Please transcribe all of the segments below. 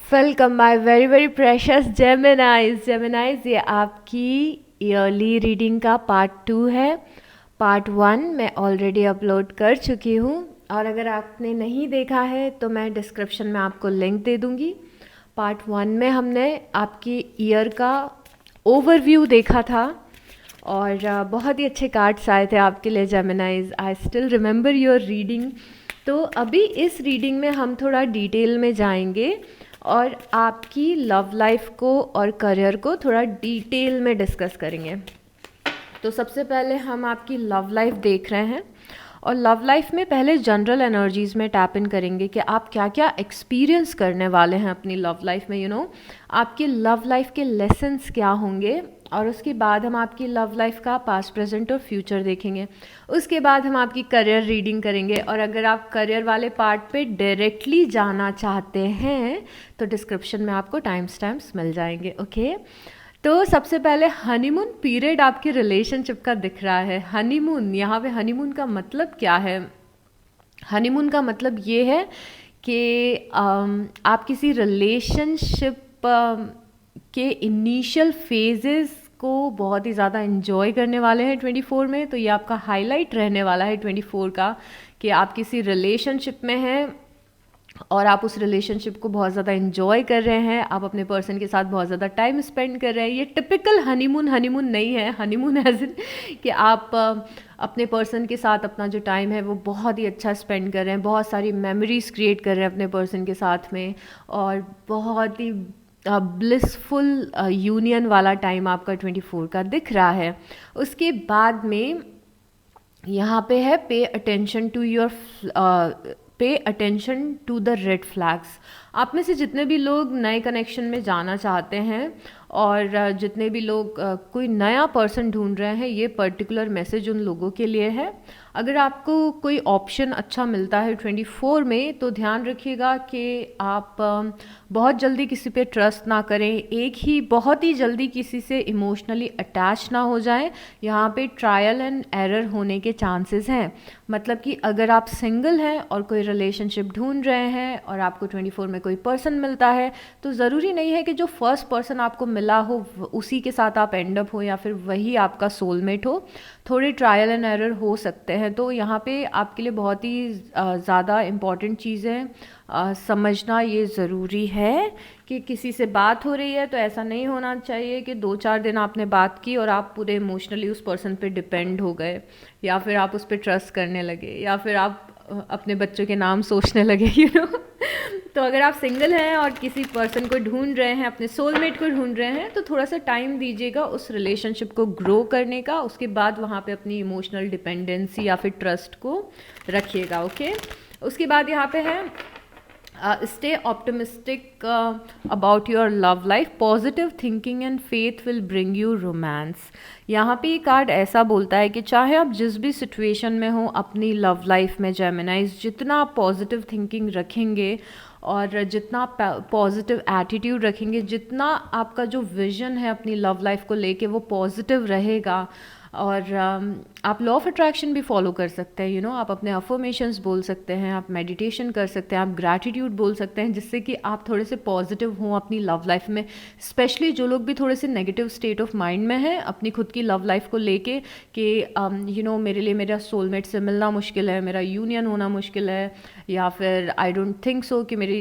Welcome my very very precious जेमिनाइज ये आपकी yearly reading का पार्ट 2 है। पार्ट 1 मैं ऑलरेडी अपलोड कर चुकी हूँ और अगर आपने नहीं देखा है तो मैं डिस्क्रिप्शन में आपको लिंक दे दूँगी। पार्ट 1 में हमने आपकी ईयर का ओवरव्यू देखा था और बहुत ही अच्छे कार्ड्स आए थे आपके लिए जेमिनाइज। I still remember your reading. तो अभी इस रीडिंग में हम थोड़ा डिटेल में जाएंगे और आपकी लव लाइफ को और करियर को थोड़ा डिटेल में डिस्कस करेंगे। तो सबसे पहले हम आपकी लव लाइफ देख रहे हैं और लव लाइफ में पहले जनरल एनर्जीज़ में टैप इन करेंगे कि आप क्या क्या एक्सपीरियंस करने वाले हैं अपनी लव लाइफ में। आपकी लव लाइफ के लेसन्स क्या होंगे, और उसके बाद हम आपकी लव लाइफ का पास्ट प्रेजेंट और फ्यूचर देखेंगे। उसके बाद हम आपकी करियर रीडिंग करेंगे और अगर आप करियर वाले पार्ट पे डायरेक्टली जाना चाहते हैं तो डिस्क्रिप्शन में आपको टाइम्स मिल जाएंगे। ओके, तो सबसे पहले हनीमून पीरियड आपके रिलेशनशिप का दिख रहा है। हनीमून, यहाँ पे हनीमून का मतलब क्या है? हनीमून का मतलब ये है कि आप किसी रिलेशनशिप के इनिशियल फेजेस को बहुत ही ज़्यादा इन्जॉय करने वाले हैं 24 में। तो ये आपका हाईलाइट रहने वाला है 24 का कि आप किसी रिलेशनशिप में हैं और आप उस रिलेशनशिप को बहुत ज़्यादा इन्जॉय कर रहे हैं, आप अपने पर्सन के साथ बहुत ज़्यादा टाइम स्पेंड कर रहे हैं। ये टिपिकल हनीमून नहीं है। हनीमून एज इन कि आप अपने पर्सन के साथ अपना जो टाइम है वो बहुत ही अच्छा स्पेंड कर रहे हैं, बहुत सारी मेमोरीज क्रिएट कर रहे हैं अपने पर्सन के साथ में, और बहुत ही ब्लिसफुल यूनियन वाला टाइम आपका 24 का दिख रहा है। उसके बाद में यहाँ पे है pay attention to the red flags. आप में से जितने भी लोग नए कनेक्शन में जाना चाहते हैं और जितने भी लोग कोई नया पर्सन ढूंढ रहे हैं, ये पर्टिकुलर मैसेज उन लोगों के लिए है। अगर आपको कोई ऑप्शन अच्छा मिलता है 24 में तो ध्यान रखिएगा कि आप बहुत जल्दी किसी पे ट्रस्ट ना करें, एक ही बहुत ही जल्दी किसी से इमोशनली अटैच ना हो जाएं। यहाँ पे ट्रायल एंड एरर होने के चांसेस हैं। मतलब कि अगर आप सिंगल हैं और कोई रिलेशनशिप ढूंढ रहे हैं और आपको 24 में कोई पर्सन मिलता है तो ज़रूरी नहीं है कि जो फर्स्ट पर्सन आपको मिला हो उसी के साथ आप एंड अप हो या फिर वही आपका सोलमेट हो। थोड़े ट्रायल एंड एरर हो सकते हैं। तो यहाँ पे आपके लिए बहुत ही ज़्यादा इम्पॉर्टेंट चीज़ है समझना ये ज़रूरी है कि किसी से बात हो रही है तो ऐसा नहीं होना चाहिए कि 2-4 दिन आपने बात की और आप पूरे इमोशनली उस पर्सन पे डिपेंड हो गए, या फिर आप उस पर ट्रस्ट करने लगे, या फिर आप अपने बच्चों के नाम सोचने लगे तो अगर आप सिंगल हैं और किसी पर्सन को ढूंढ रहे हैं, अपने सोलमेट को ढूंढ रहे हैं, तो थोड़ा सा टाइम दीजिएगा उस रिलेशनशिप को ग्रो करने का। उसके बाद वहाँ पे अपनी इमोशनल डिपेंडेंसी या फिर ट्रस्ट को रखिएगा। ओके, उसके बाद यहाँ पे है stay optimistic about your love life, positive thinking and faith will bring you romance। यहाँ पे ये कार्ड ऐसा बोलता है कि चाहे आप जिस भी सिचुएशन में हो अपनी लव लाइफ में जेमिनाइज, जितना आप पॉजिटिव थिंकिंग रखेंगे और जितना पॉजिटिव एटीट्यूड रखेंगे, जितना आपका जो विजन है अपनी लव लाइफ को लेके वो पॉजिटिव रहेगा। और आप लॉ ऑफ अट्रैक्शन भी फॉलो कर सकते हैं। आप अपने अफर्मेशंस बोल सकते हैं, आप मेडिटेशन कर सकते हैं, आप ग्रैटिट्यूड बोल सकते हैं, जिससे कि आप थोड़े से पॉजिटिव हों अपनी लव लाइफ में। स्पेशली जो लोग भी थोड़े से नेगेटिव स्टेट ऑफ माइंड में हैं अपनी खुद की लव लाइफ को लेके कि मेरे लिए मेरा सोलमेट से मिलना मुश्किल है, मेरा यूनियन होना मुश्किल है, या फिर आई डोंट थिंक सो कि मेरी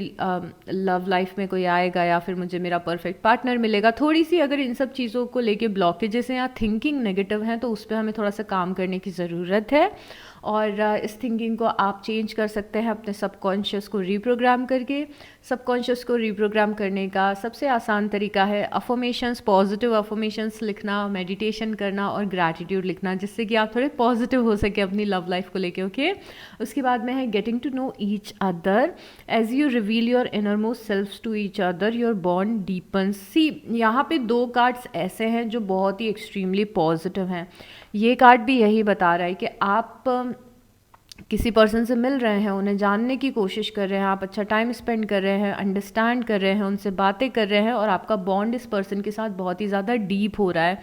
लव लाइफ में कोई आएगा, या फिर मुझे मेरा परफेक्ट पार्टनर मिलेगा। थोड़ी सी अगर इन सब चीज़ों को लेके ब्लॉकेजेस हैं या थिंकिंग नेगेटिव हैं तो उस पर हमें थोड़ा सा काम करने की ज़रूरत है। और इस थिंकिंग को आप चेंज कर सकते हैं अपने सबकॉन्शियस को रिप्रोग्राम करके। सबकॉन्शियस को रिप्रोग्राम करने का सबसे आसान तरीका है अफर्मेशंस, पॉजिटिव अफर्मेशंस लिखना, मेडिटेशन करना और ग्रैटिट्यूड लिखना, जिससे कि आप थोड़े पॉजिटिव हो सके अपनी लव लाइफ को लेके। ओके, उसके बाद में है getting to know each other as you reveal your inner most self to each other your bond deepens. See, यहाँ पे 2 कार्ड्स ऐसे हैं जो बहुत ही एक्सट्रीमली पॉजिटिव हैं। ये कार्ड भी यही बता रहा है कि आप किसी पर्सन से मिल रहे हैं, उन्हें जानने की कोशिश कर रहे हैं, आप अच्छा टाइम स्पेंड कर रहे हैं, अंडरस्टैंड कर रहे हैं, उनसे बातें कर रहे हैं और आपका बॉन्ड इस पर्सन के साथ बहुत ही ज़्यादा डीप हो रहा है।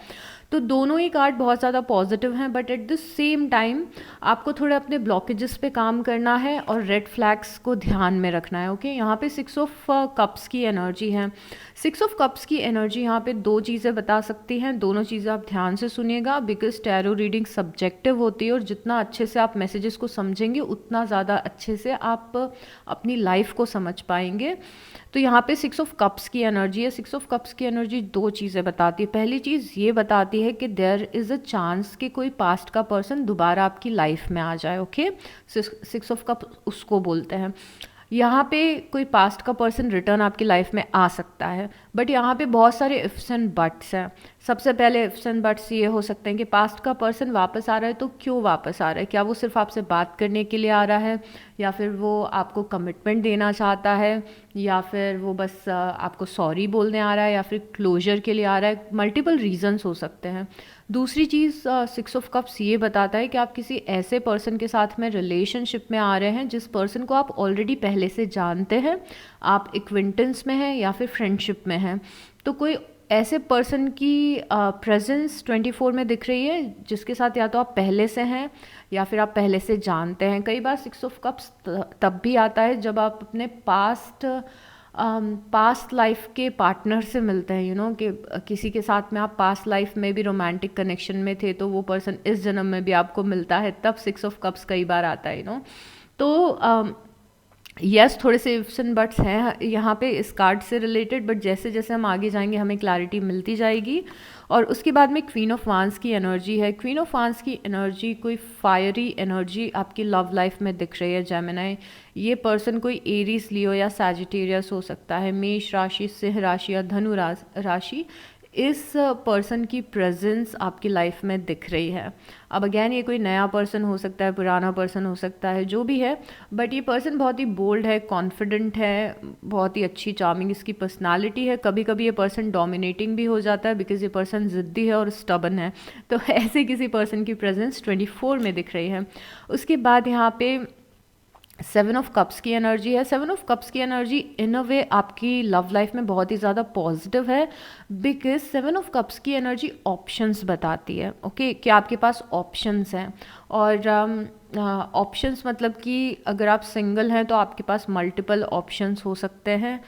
तो दोनों ही कार्ड बहुत ज़्यादा पॉजिटिव हैं, but at the same time आपको थोड़े अपने ब्लॉकेजेस पे काम करना है और रेड फ्लैग्स को ध्यान में रखना है। ओके, यहाँ पे 6 ऑफ कप्स की एनर्जी है। 6 ऑफ कप्स की एनर्जी यहाँ पे दो चीज़ें बता सकती हैं, दोनों चीज़ें आप ध्यान से सुनिएगा, बिकॉज टैरो रीडिंग सब्जेक्टिव होती है और जितना अच्छे से आप मैसेजेस को समझेंगे उतना ज़्यादा अच्छे से आप अपनी लाइफ को समझ पाएंगे। तो यहाँ पे 6 ऑफ कप्स की एनर्जी है। 6 ऑफ कप्स की एनर्जी दो चीज़ें बताती है। पहली चीज़ ये बताती है कि देयर इज़ अ चांस कि कोई पास्ट का पर्सन दोबारा आपकी लाइफ में आ जाए। ओके, 6 ऑफ कप्स उसको बोलते हैं। यहाँ पे कोई पास्ट का पर्सन रिटर्न आपकी लाइफ में आ सकता है, बट यहाँ पे बहुत सारे इफ्स एंड बट्स हैं। सबसे पहले इफ्स एंड बट्स ये हो सकते हैं कि पास्ट का पर्सन वापस आ रहा है तो क्यों वापस आ रहा है, क्या वो सिर्फ आपसे बात करने के लिए आ रहा है, या फिर वो आपको कमिटमेंट देना चाहता है, या फिर वो बस आपको सॉरी बोलने आ रहा है, या फिर क्लोजर के लिए आ रहा है। मल्टीपल रीजंस हो सकते हैं। दूसरी चीज़ 6 ऑफ कप्स ये बताता है कि आप किसी ऐसे पर्सन के साथ में रिलेशनशिप में आ रहे हैं जिस पर्सन को आप ऑलरेडी पहले से जानते हैं, आप एक्विंटेंस में हैं या फिर फ्रेंडशिप में हैं। तो कोई ऐसे पर्सन की प्रेजेंस 24 में दिख रही है जिसके साथ या तो आप पहले से हैं या फिर आप पहले से जानते हैं। कई बार 6 ऑफ कप्स तब भी आता है जब आप अपने पास्ट लाइफ के पार्टनर से मिलते हैं, कि किसी के साथ में आप पास्ट लाइफ में भी रोमांटिक कनेक्शन में थे तो वो पर्सन इस जन्म में भी आपको मिलता है, तब 6 ऑफ कप्स कई बार आता है। तो यस, थोड़े से इफ्स एंड बट्स हैं यहाँ पे इस कार्ड से रिलेटेड, बट जैसे जैसे हम आगे जाएंगे हमें क्लैरिटी मिलती जाएगी। और उसके बाद में क्वीन ऑफ वांस की एनर्जी है। क्वीन ऑफ वांस की एनर्जी कोई फायरी एनर्जी आपकी लव लाइफ में दिख रही है जेमिनी। ये पर्सन कोई एरीज, लियो या सैजिटेरियस हो सकता है। मेष राशि, सिंह राशि या धनु राशि, इस पर्सन की प्रेजेंस आपकी लाइफ में दिख रही है। अब अगैन ये कोई नया पर्सन हो सकता है, पुराना पर्सन हो सकता है, जो भी है, बट ये पर्सन बहुत ही बोल्ड है, कॉन्फिडेंट है, बहुत ही अच्छी चार्मिंग इसकी पर्सनालिटी है। कभी कभी ये पर्सन डोमिनेटिंग भी हो जाता है बिकॉज ये पर्सन ज़िद्दी है और स्टबन है। तो ऐसे किसी पर्सन की प्रेजेंस 24 में दिख रही है। उसके बाद यहाँ पे 7 ऑफ कप्स की एनर्जी है। 7 ऑफ कप्स की एनर्जी इन अ वे आपकी लव लाइफ में बहुत ही ज़्यादा पॉजिटिव है, बिकॉज 7 ऑफ कप्स की एनर्जी ऑप्शंस बताती है। ओके, कि आपके पास ऑप्शंस हैं, और ऑप्शंस मतलब कि अगर आप सिंगल हैं तो आपके पास मल्टीपल ऑप्शंस हो सकते हैं,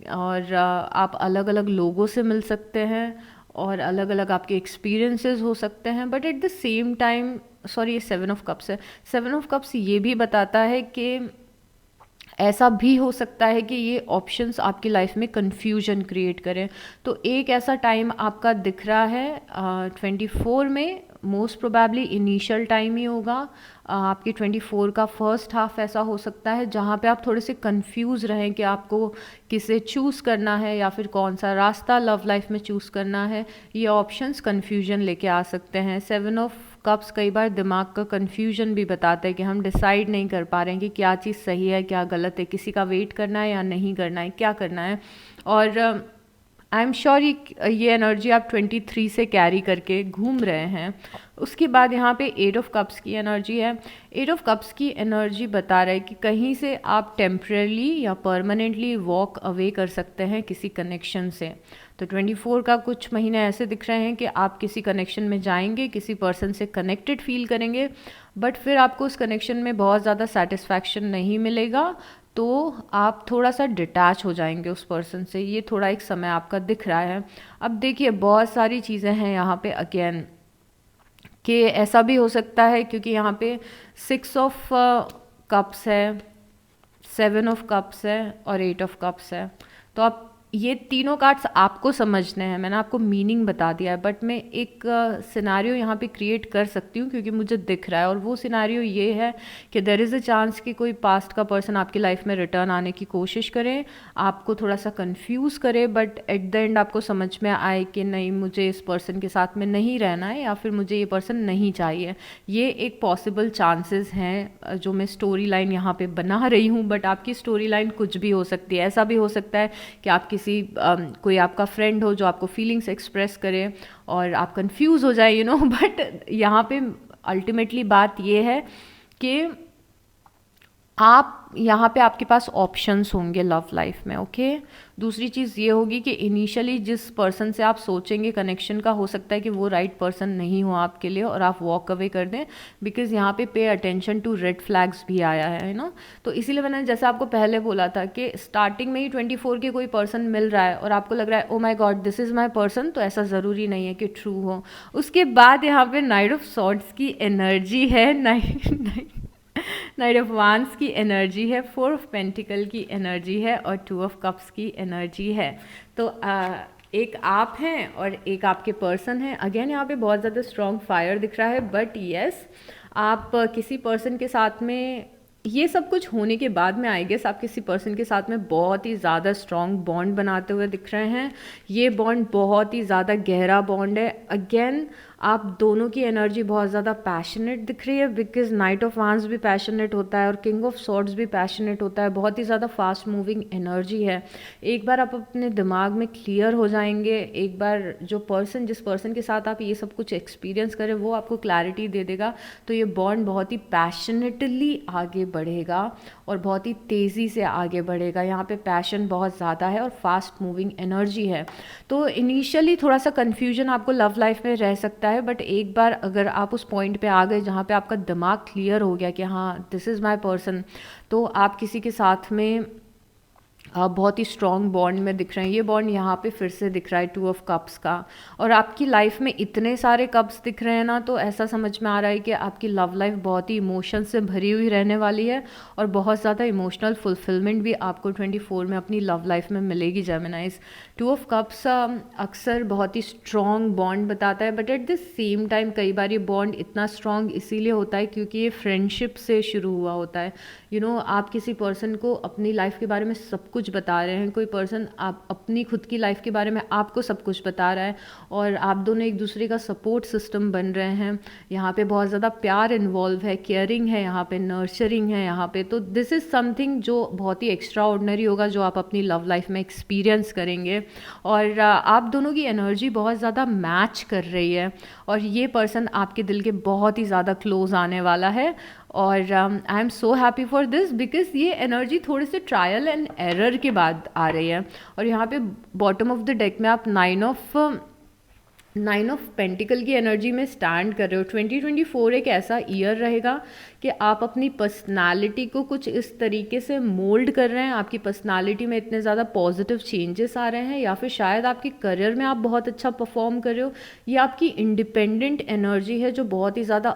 और आप अलग अलग लोगों से मिल सकते हैं, और अलग अलग आपके एक्सपीरियंसेस हो सकते हैं। But at the same time, sorry, ये 7 ऑफ कप्स है। 7 ऑफ कप्स ये भी बताता है कि ऐसा भी हो सकता है कि ये ऑप्शंस आपकी लाइफ में कन्फ्यूजन क्रिएट करें। तो एक ऐसा टाइम आपका दिख रहा है 24 में, मोस्ट प्रोबेबली इनिशियल टाइम ही होगा। आपके 24 का फर्स्ट हाफ ऐसा हो सकता है जहाँ पे आप थोड़े से कंफ्यूज रहें कि आपको किसे चूज़ करना है या फिर कौन सा रास्ता लव लाइफ में चूज़ करना है। ये ऑप्शंस कन्फ्यूजन लेके आ सकते हैं। 7 ऑफ कप्स कई बार दिमाग का कन्फ्यूजन भी बताता है कि हम डिसाइड नहीं कर पा रहे हैं कि क्या चीज़ सही है, क्या गलत है, किसी का वेट करना है या नहीं करना है, क्या करना है। और आई एम श्योर ये एनर्जी आप 23 से कैरी करके घूम रहे हैं। उसके बाद यहाँ पे 8 ऑफ कप्स की एनर्जी है। 8 ऑफ कप्स की एनर्जी बता रहा है कि कहीं से आप टेम्परेली या परमानेंटली वॉक अवे कर सकते हैं किसी कनेक्शन से। तो 24 का कुछ महीने ऐसे दिख रहे हैं कि आप किसी कनेक्शन में जाएंगे, किसी पर्सन से कनेक्टेड फील करेंगे, बट फिर आपको उस कनेक्शन में बहुत ज़्यादा सेटिस्फैक्शन नहीं मिलेगा, तो आप थोड़ा सा डिटैच हो जाएंगे उस पर्सन से। ये थोड़ा एक समय आपका दिख रहा है। अब देखिए, बहुत सारी चीज़ें हैं यहाँ पे अगेन, कि ऐसा भी हो सकता है क्योंकि यहाँ पे 6 ऑफ कप्स है, 7 ऑफ कप्स है और 8 ऑफ कप्स है। तो आप ये तीनों कार्ड्स आपको समझने हैं, मैंने आपको मीनिंग बता दिया है, बट मैं एक सिनारियो यहाँ पे क्रिएट कर सकती हूँ क्योंकि मुझे दिख रहा है। और वो सिनारियो ये है कि देयर इज़ अ चांस कि कोई पास्ट का पर्सन आपकी लाइफ में रिटर्न आने की कोशिश करे, आपको थोड़ा सा कंफ्यूज करे, बट एट द एंड आपको समझ में आए कि नहीं, मुझे इस पर्सन के साथ में नहीं रहना है, या फिर मुझे ये पर्सन नहीं चाहिए। ये एक पॉसिबल चांसेस हैं जो मैं स्टोरी लाइन यहाँ पे बना रही हूँ, बट आपकी स्टोरी लाइन कुछ भी हो सकती है। ऐसा भी हो सकता है कि आप कोई आपका फ्रेंड हो जो आपको फीलिंग्स एक्सप्रेस करे और आप कंफ्यूज हो जाए, बट यहाँ पे अल्टीमेटली बात ये है कि आप यहाँ पे आपके पास ऑप्शंस होंगे लव लाइफ में, ओके। दूसरी चीज़ ये होगी कि इनिशियली जिस पर्सन से आप सोचेंगे कनेक्शन का, हो सकता है कि वो राइट पर्सन नहीं हो आपके लिए और आप वॉक अवे कर दें, बिकॉज यहाँ पे अटेंशन टू रेड फ्लैग्स भी आया है ना। तो इसीलिए मैंने जैसे आपको पहले बोला था कि स्टार्टिंग में ही 24 के कोई पर्सन मिल रहा है और आपको लग रहा है oh my god this is my person, तो ऐसा ज़रूरी नहीं है कि ट्रू हो। उसके बाद यहाँ पे नाइट ऑफ सॉर्ड्स की एनर्जी है, नाइट ऑफ वांस की एनर्जी है, 4 ऑफ पेंटिकल की एनर्जी है और 2 ऑफ कप्स की एनर्जी है। तो एक आप हैं और एक आपके पर्सन हैं। अगेन यहाँ पे बहुत ज़्यादा स्ट्रॉन्ग फायर दिख रहा है, बट येस आप किसी पर्सन के साथ में, ये सब कुछ होने के बाद में आई गेस आप किसी पर्सन के साथ में बहुत ही ज़्यादा स्ट्रॉन्ग बॉन्ड बनाते हुए दिख रहे हैं। ये बॉन्ड बहुत ही ज़्यादा गहरा बॉन्ड है। अगेन आप दोनों की एनर्जी बहुत ज़्यादा पैशनेट दिख रही है, बिकॉज नाइट ऑफ वांस भी पैशनेट होता है और किंग ऑफ सॉर्ड्स भी पैशनेट होता है। बहुत ही ज़्यादा फास्ट मूविंग एनर्जी है। एक बार आप अपने दिमाग में क्लियर हो जाएंगे, एक बार जो पर्सन, जिस पर्सन के साथ आप ये सब कुछ एक्सपीरियंस करें वो आपको क्लैरिटी दे देगा, तो ये बॉन्ड बहुत ही पैशनेटली आगे बढ़ेगा और बहुत ही तेज़ी से आगे बढ़ेगा। यहाँ पे पैशन बहुत ज़्यादा है और फास्ट मूविंग एनर्जी है। तो इनिशियली थोड़ा सा कन्फ्यूजन आपको लव लाइफ में रह सकता है, बट एक बार अगर आप उस पॉइंट पे आ गए जहाँ पे आपका दिमाग क्लियर हो गया कि हाँ दिस इज़ माई पर्सन, तो आप किसी के साथ में आप बहुत ही स्ट्रॉन्ग बॉन्ड में दिख रहे हैं। ये बॉन्ड यहाँ पे फिर से दिख रहा है 2 ऑफ कप्स का, और आपकी लाइफ में इतने सारे कप्स दिख रहे हैं ना, तो ऐसा समझ में आ रहा है कि आपकी लव लाइफ बहुत ही इमोशन से भरी हुई रहने वाली है और बहुत ज़्यादा इमोशनल फुलफिलमेंट भी आपको 24 में अपनी लव लाइफ में मिलेगी जेमिनाइज। 2 ऑफ कप्स अक्सर बहुत ही स्ट्रॉन्ग बॉन्ड बताता है, but at the same time कई बार ये बॉन्ड इतना स्ट्रॉन्ग इसीलिए होता है क्योंकि ये फ्रेंडशिप से शुरू हुआ होता है। यू नो आप किसी पर्सन को अपनी लाइफ के बारे में सब कुछ बता रहे हैं, कोई पर्सन आप अपनी खुद की लाइफ के बारे में आपको सब कुछ बता रहा है और आप दोनों एक दूसरे का सपोर्ट सिस्टम बन रहे हैं। यहाँ पे बहुत ज़्यादा प्यार इन्वॉल्व है, केयरिंग है, यहाँ पे नर्चरिंग है यहाँ पे। तो दिस इज़ समथिंग जो बहुत ही एक्स्ट्रा ऑर्डिनरी होगा, जो आप अपनी लव लाइफ में एक्सपीरियंस करेंगे। और आप दोनों की एनर्जी बहुत ज़्यादा मैच कर रही है और ये पर्सन आपके दिल के बहुत ही ज़्यादा क्लोज आने वाला है। और I am so happy for this because ये एनर्जी थोड़े से ट्रायल एंड एरर के बाद आ रही है। और यहाँ पे बॉटम ऑफ द डेक में आप 9 ऑफ पेंटिकल की एनर्जी में स्टैंड कर रहे हो। 2024 एक ऐसा ईयर रहेगा कि आप अपनी पर्सनालिटी को कुछ इस तरीके से मोल्ड कर रहे हैं, आपकी पर्सनालिटी में इतने ज़्यादा पॉजिटिव चेंजेस आ रहे हैं, या फिर शायद आपके करियर में आप बहुत अच्छा परफॉर्म कर रहे हो। ये आपकी इंडिपेंडेंट एनर्जी है जो बहुत ही ज़्यादा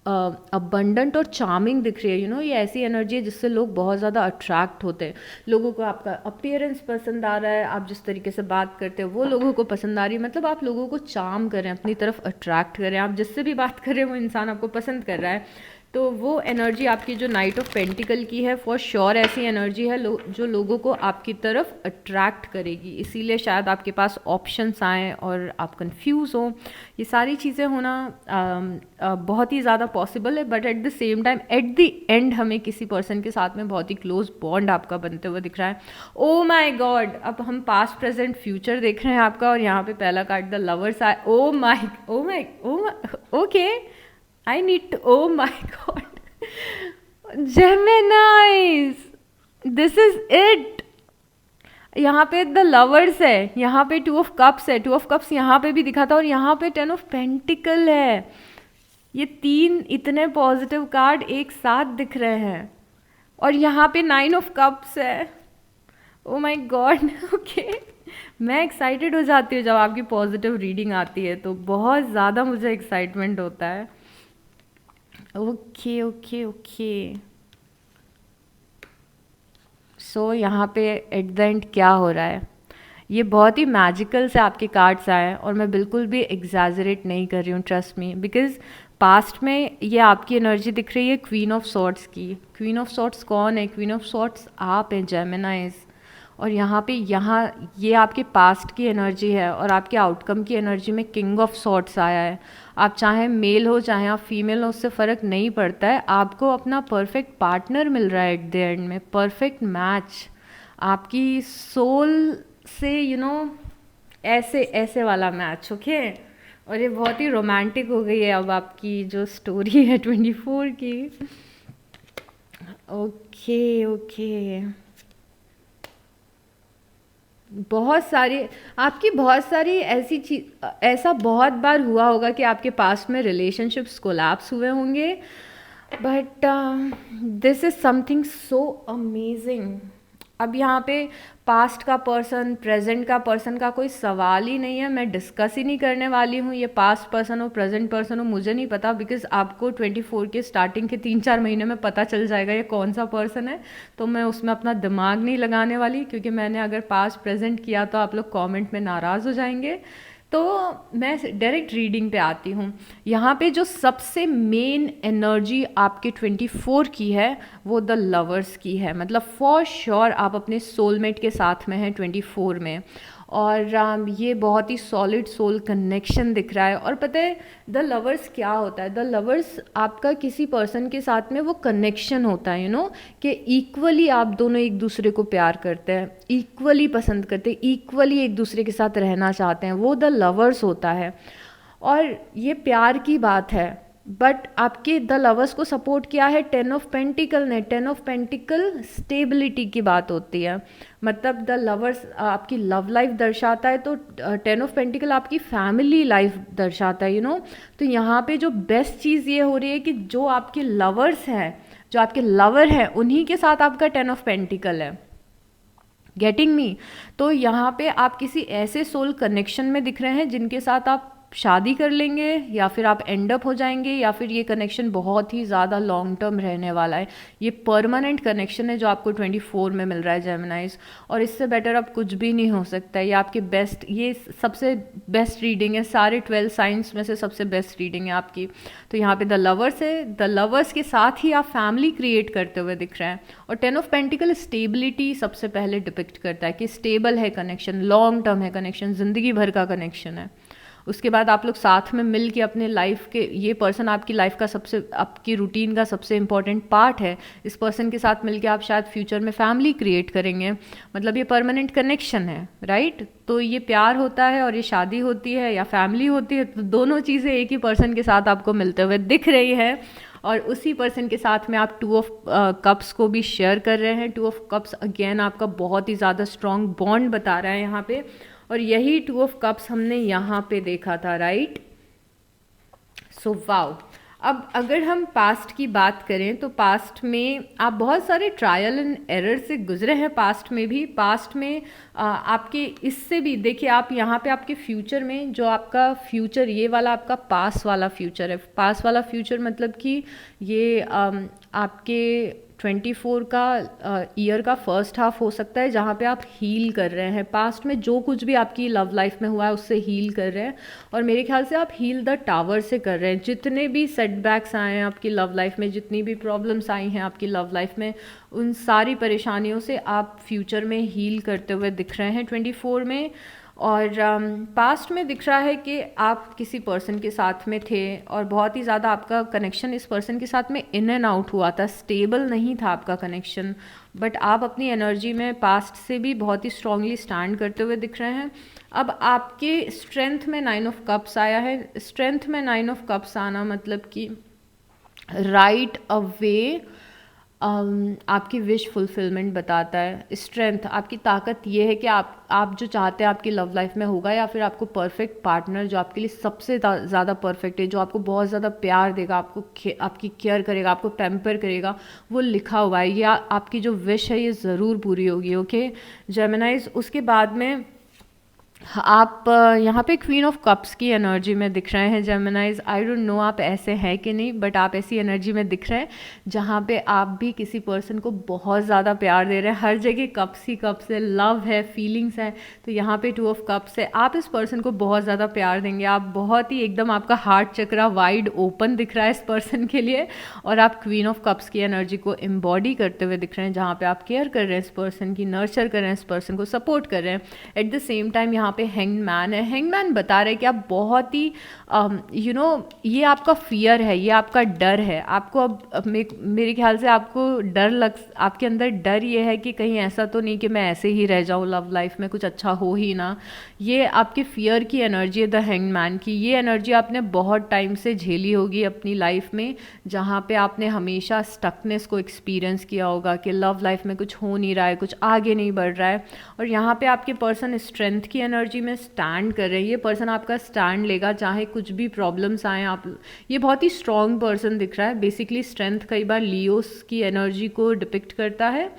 अबंडेंट और चार्मिंग दिख रही है। यू नो ये ऐसी एनर्जी है जिससे लोग बहुत ज़्यादा अट्रैक्ट होते हैं। लोगों को आपका अपीयरेंस पसंद आ रहा है, आप जिस तरीके से बात करते हो वो लोगों को पसंद आ रही है, मतलब आप लोगों को चार्म करें, अपनी तरफ अट्रैक्ट करें। आप जिससे भी बात करें वो इंसान आपको पसंद कर रहा है। तो वो एनर्जी आपकी जो नाइट ऑफ पेंटिकल की है फॉर श्योर ऐसी एनर्जी है जो लोगों को आपकी तरफ अट्रैक्ट करेगी। इसीलिए शायद आपके पास ऑप्शंस आएँ और आप कंफ्यूज हो। ये सारी चीज़ें होना बहुत ही ज़्यादा पॉसिबल है, but at the same time at the end हमें किसी पर्सन के साथ में बहुत ही क्लोज बॉन्ड आपका बनते हुए दिख रहा है। ओ माई गॉड, अब हम पास्ट प्रेजेंट फ्यूचर देख रहे हैं आपका, और यहाँ पे पहला कार्ड द लवर्स आए। Oh my okay, I need to, oh my god, Geminis, this is it। यहाँ पे द लवर्स है, यहाँ पे 2 ऑफ कप्स है, 2 ऑफ कप्स यहाँ पे भी दिखा था, और यहाँ पे 10 ऑफ पेंटिकल है। ये 3 इतने पॉजिटिव कार्ड एक साथ दिख रहे हैं, और यहाँ पे 9 ऑफ कप्स है। ओ माय गॉड, ओके, मैं एक्साइटेड हो जाती हूँ जब आपकी पॉजिटिव रीडिंग आती है, तो बहुत ज़्यादा मुझे एक्साइटमेंट होता है। ओके ओके ओके, सो यहाँ पे एट द एंड क्या हो रहा है, ये बहुत ही मैजिकल से आपके कार्ड्स आए और मैं बिल्कुल भी एग्जैजरेट नहीं कर रही हूँ, ट्रस्ट मी, बिकॉज पास्ट में ये आपकी एनर्जी दिख रही है क्वीन ऑफ सॉर्ड्स की। क्वीन ऑफ सॉर्ड्स कौन है? क्वीन ऑफ सॉर्ड्स आप हैं, जेमिनाइज। और यहाँ ये आपके पास्ट की एनर्जी है और आपके आउटकम की एनर्जी में किंग ऑफ सॉर्ड्स आया है। आप चाहे मेल हो चाहे आप फीमेल हो, उससे फ़र्क नहीं पड़ता है, आपको अपना परफेक्ट पार्टनर मिल रहा है एट द एंड में, परफेक्ट मैच आपकी सोल से, यू नो ऐसे वाला मैच, ओके। और ये बहुत ही रोमांटिक हो गई है अब आपकी जो स्टोरी है 24 की। Okay okay. बहुत सारी आपकी बहुत सारी ऐसी चीज, ऐसा बहुत बार हुआ होगा कि आपके पास्ट में रिलेशनशिप्स कोलैप्स हुए होंगे, but this is something so amazing. अब यहाँ पे पास्ट का पर्सन, प्रेजेंट का पर्सन का कोई सवाल ही नहीं है, मैं डिस्कस ही नहीं करने वाली हूँ। ये पास्ट पर्सन हो, प्रेजेंट पर्सन हो, मुझे नहीं पता, बिकॉज आपको 24 के स्टार्टिंग के 3-4 महीने में पता चल जाएगा ये कौन सा पर्सन है। तो मैं उसमें अपना दिमाग नहीं लगाने वाली, क्योंकि मैंने अगर पास्ट प्रेजेंट किया तो आप लोग कॉमेंट में नाराज़ हो जाएंगे। तो मैं डायरेक्ट रीडिंग पे आती हूँ। यहाँ पे जो सबसे मेन एनर्जी आपके 24 की है वो द लवर्स की है। मतलब फॉर श्योर आप अपने सोलमेट के साथ में हैं 24 में, और ये बहुत ही सॉलिड सोल कनेक्शन दिख रहा है। और पता है द लवर्स क्या होता है? द लवर्स आपका किसी पर्सन के साथ में वो कनेक्शन होता है, कि इक्वली आप दोनों एक दूसरे को प्यार करते हैं, इक्वली पसंद करते हैं, इक्वली एक दूसरे के साथ रहना चाहते हैं, वो द लवर्स होता है। और ये प्यार की बात है, बट आपके द लवर्स को सपोर्ट किया है 10 ऑफ पेंटिकल ने। 10 ऑफ पेंटिकल स्टेबिलिटी की बात होती है। मतलब द लवर्स आपकी लव लाइफ दर्शाता है, तो 10 ऑफ पेंटिकल आपकी फैमिली लाइफ दर्शाता है, तो यहाँ पे जो बेस्ट चीज़ ये हो रही है कि जो आपके लवर्स हैं, जो आपके लवर हैं, उन्हीं के साथ आपका 10 ऑफ पेंटिकल है। Getting me? तो यहाँ पे आप किसी ऐसे सोल कनेक्शन में दिख रहे हैं जिनके साथ आप शादी कर लेंगे, या फिर आप एंड अप हो जाएंगे, या फिर ये कनेक्शन बहुत ही ज़्यादा लॉन्ग टर्म रहने वाला है। ये परमानेंट कनेक्शन है जो आपको 24 में मिल रहा है जेमिनाइज, और इससे बेटर अब कुछ भी नहीं हो सकता है। ये आपकी बेस्ट, ये सबसे बेस्ट रीडिंग है, सारे 12 साइंस में से सबसे बेस्ट रीडिंग है आपकी। तो यहाँ पे द लवर्स है, द लवर्स के साथ ही आप फैमिली क्रिएट करते हुए दिख रहे हैं। और 10 ऑफ पेंटिकल स्टेबिलिटी सबसे पहले डिपिक्ट करता है कि स्टेबल है कनेक्शन, लॉन्ग टर्म है कनेक्शन, ज़िंदगी भर का कनेक्शन है। उसके बाद आप लोग साथ में मिल के अपने लाइफ के, ये पर्सन आपकी लाइफ का सबसे, आपकी रूटीन का सबसे इम्पॉर्टेंट पार्ट है। इस पर्सन के साथ मिल के आप शायद फ्यूचर में फैमिली क्रिएट करेंगे। मतलब ये परमानेंट कनेक्शन है, राइट? तो ये प्यार होता है और ये शादी होती है या फैमिली होती है, तो दोनों चीज़ें एक ही पर्सन के साथ आपको मिलते हुए दिख रही है। और उसी पर्सन के साथ में आप 2 ऑफ कप्स को भी शेयर कर रहे हैं। 2 ऑफ कप्स अगेन आपका बहुत ही ज़्यादा स्ट्रॉन्ग बॉन्ड बता रहा है यहाँ पे, और यही 2 ऑफ कप्स हमने यहाँ पे देखा था, राइट? So wow. अब अगर हम पास्ट की बात करें तो पास्ट में आप बहुत सारे ट्रायल एंड एरर से गुजरे हैं। पास्ट में भी, पास्ट में आपके इससे भी देखिए, आप यहाँ पे आपके फ्यूचर में, जो आपका फ्यूचर, ये वाला आपका पास वाला फ्यूचर है। पास वाला फ्यूचर मतलब कि ये आपके 24 का ईयर का फर्स्ट हाफ हो सकता है, जहाँ पे आप हील कर रहे हैं पास्ट में जो कुछ भी आपकी लव लाइफ में हुआ है उससे हील कर रहे हैं। और मेरे ख्याल से आप हील द टावर से कर रहे हैं। जितने भी सेटबैक्स आए हैं आपकी लव लाइफ में, जितनी भी प्रॉब्लम्स आई हैं आपकी लव लाइफ में, उन सारी परेशानियों से आप फ्यूचर में हील करते हुए दिख रहे हैं 24 में। और पास्ट में दिख रहा है कि आप किसी पर्सन के साथ में थे और बहुत ही ज़्यादा आपका कनेक्शन इस पर्सन के साथ में इन एंड आउट हुआ था, स्टेबल नहीं था आपका कनेक्शन। बट आप अपनी एनर्जी में पास्ट से भी बहुत ही स्ट्रांगली स्टैंड करते हुए दिख रहे हैं। अब आपके स्ट्रेंथ में 9 ऑफ कप्स आया है। स्ट्रेंथ में 9 ऑफ कप्स आना मतलब कि राइट अवे आपकी विश फुलफिलमेंट बताता है। स्ट्रेंथ, आपकी ताकत ये है कि आप जो चाहते हैं आपकी लव लाइफ में होगा, या फिर आपको परफेक्ट पार्टनर जो आपके लिए सबसे ज़्यादा परफेक्ट है, जो आपको बहुत ज़्यादा प्यार देगा, आपकी केयर करेगा, आपको पैम्पर करेगा, वो लिखा हुआ है। या आपकी जो विश है ये ज़रूर पूरी होगी। ओके जेमिनाइज। उसके बाद में आप यहाँ पे क्वीन ऑफ कप्स की एनर्जी में दिख रहे हैं जेमिनाइज। आई डोंट नो आप ऐसे हैं कि नहीं, बट आप ऐसी एनर्जी में दिख रहे हैं जहाँ पे आप भी किसी पर्सन को बहुत ज़्यादा प्यार दे रहे हैं। हर जगह कप्स ही कप्स है, लव है, फीलिंग्स है। तो यहाँ पे 2 ऑफ कप्स है। आप इस पर्सन को बहुत ज़्यादा प्यार देंगे। आप बहुत ही एकदम, आपका हार्ट चक्रा वाइड ओपन दिख रहा है इस पर्सन के लिए, और आप क्वीन ऑफ कप्स की एनर्जी को एम्बॉडी करते हुए दिख रहे हैं, जहाँ पे आप केयर कर रहे हैं इस पर्सन की, नर्चर कर रहे हैं इस पर्सन को, सपोर्ट कर रहे हैं। एट द सेम टाइम यहाँ पे हैंग्ड मैन है। हैंग्ड मैन बता रहे हैं कि आप बहुत ही ये आपका फियर है, ये आपका डर है। आपको अब मेरे ख्याल से आपको आपके अंदर डर ये है कि कहीं ऐसा तो नहीं कि मैं ऐसे ही रह जाऊँ लव लाइफ में, कुछ अच्छा हो ही ना। ये आपके फियर की एनर्जी है द हैंग्ड मैन की। ये एनर्जी आपने बहुत टाइम से झेली होगी अपनी लाइफ में, जहाँ पे आपने हमेशा स्टकनेस को एक्सपीरियंस किया होगा कि लव लाइफ में कुछ हो नहीं रहा है, कुछ आगे नहीं बढ़ रहा है। और यहाँ पे आपके पर्सन स्ट्रेंथ की एनर्जी में स्टैंड कर रहे हैं। ये पर्सन आपका स्टैंड लेगा चाहे कुछ भी प्रॉब्लम्स आए। आप ये बहुत ही स्ट्रॉन्ग पर्सन दिख रहा है। बेसिकली स्ट्रेंथ कई बार लियोस की एनर्जी को डिपिक्ट करता है,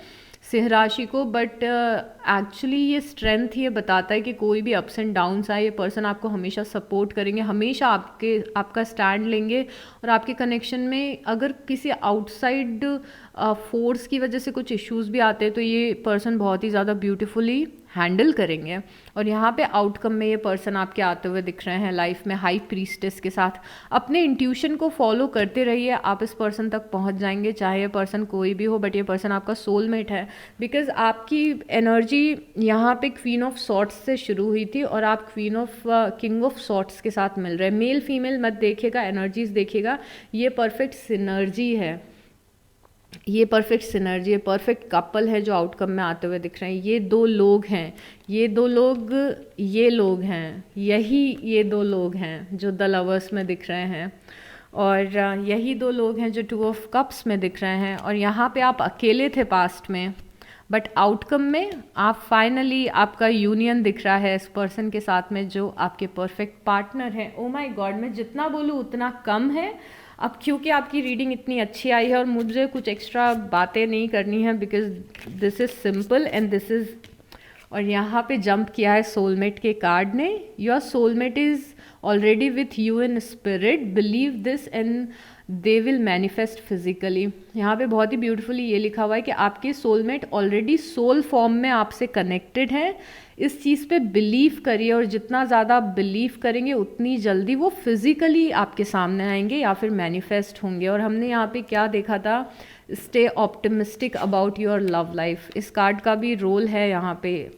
सिंह राशि को, बट एक्चुअली ये स्ट्रेंथ ये बताता है कि कोई भी अप्स एंड डाउन्स आए, ये पर्सन आपको हमेशा सपोर्ट करेंगे, हमेशा आपका स्टैंड लेंगे। और आपके कनेक्शन में अगर किसी आउटसाइड फोर्स की वजह से कुछ इश्यूज भी आते हैं तो ये पर्सन बहुत ही ज़्यादा ब्यूटीफुली हैंडल करेंगे। और यहाँ पे आउटकम में ये पर्सन आपके आते हुए दिख रहे हैं लाइफ में हाई प्रीस्टेस के साथ। अपने इंट्यूशन को फॉलो करते रहिए, आप इस पर्सन तक पहुँच जाएंगे, चाहे ये पर्सन कोई भी हो, बट ये पर्सन आपका सोलमेट है। बिकॉज आपकी एनर्जी यहाँ पे क्वीन ऑफ सॉर्ट्स से शुरू हुई थी और आप queen of king of sorts के साथ मिल रहे हैं। मेल फीमेल मत देखिएगा, एनर्जीज देखिएगा। ये परफेक्ट सिनर्जी है, ये परफेक्ट सिनर्जी है, परफेक्ट कपल है जो आउटकम में आते हुए दिख रहे हैं। ये दो लोग हैं, ये दो लोग ये लोग हैं, ये दो लोग हैं जो द लवर्स में दिख रहे हैं। और यही दो लोग हैं जो टू ऑफ कप्स में दिख रहे हैं। और यहाँ पे आप अकेले थे पास्ट में, बट आउटकम में आप फाइनली आपका यूनियन दिख रहा है इस पर्सन के साथ में जो आपके परफेक्ट पार्टनर है। ओ माय गॉड, मैं जितना बोलूँ उतना कम है। अब क्योंकि आपकी रीडिंग इतनी अच्छी आई है और मुझे कुछ एक्स्ट्रा बातें नहीं करनी है, because this is simple and this is. और यहाँ पे जंप किया है सोलमेट के कार्ड ने। Your soulmate is already with you in spirit, believe this and they will manifest physically. यहाँ पे बहुत ही ब्यूटीफुली ये लिखा हुआ है कि आपके सोलमेट ऑलरेडी सोल फॉर्म में आपसे कनेक्टेड है। इस चीज़ पे बिलीव करिए और जितना ज़्यादा आप बिलीव करेंगे उतनी जल्दी वो फिजिकली आपके सामने आएंगे या फिर मैनिफेस्ट होंगे। और हमने यहाँ पे क्या देखा था, stay optimistic about your love life. इस कार्ड का भी रोल है यहाँ पे।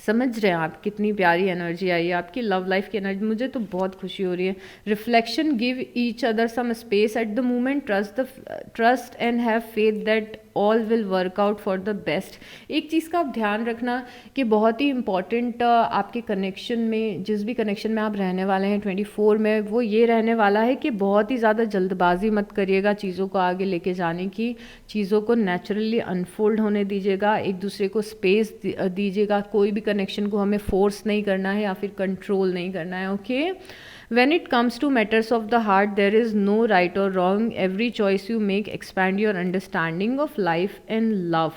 समझ रहे हैं आप कितनी प्यारी एनर्जी आई है आपकी लव लाइफ की एनर्जी। मुझे तो बहुत खुशी हो रही है। Reflection, give each other some space at the moment, trust and have faith that all will work out for the best. एक चीज़ का आप ध्यान रखना कि बहुत ही इम्पॉर्टेंट आपके कनेक्शन में, जिस भी कनेक्शन में आप रहने वाले हैं 24 में, वो ये रहने वाला है कि बहुत ही ज़्यादा जल्दबाजी मत करिएगा चीज़ों को आगे लेके जाने की। चीज़ों को नेचुरली अनफोल्ड होने दीजिएगा, एक दूसरे को स्पेस दीजिएगा। कोई भी कनेक्शन को हमें फोर्स नहीं करना है या फिर कंट्रोल नहीं करना है। Okay, When it comes to matters of the heart, there is no right or wrong. Every choice you make expand your understanding of life and love.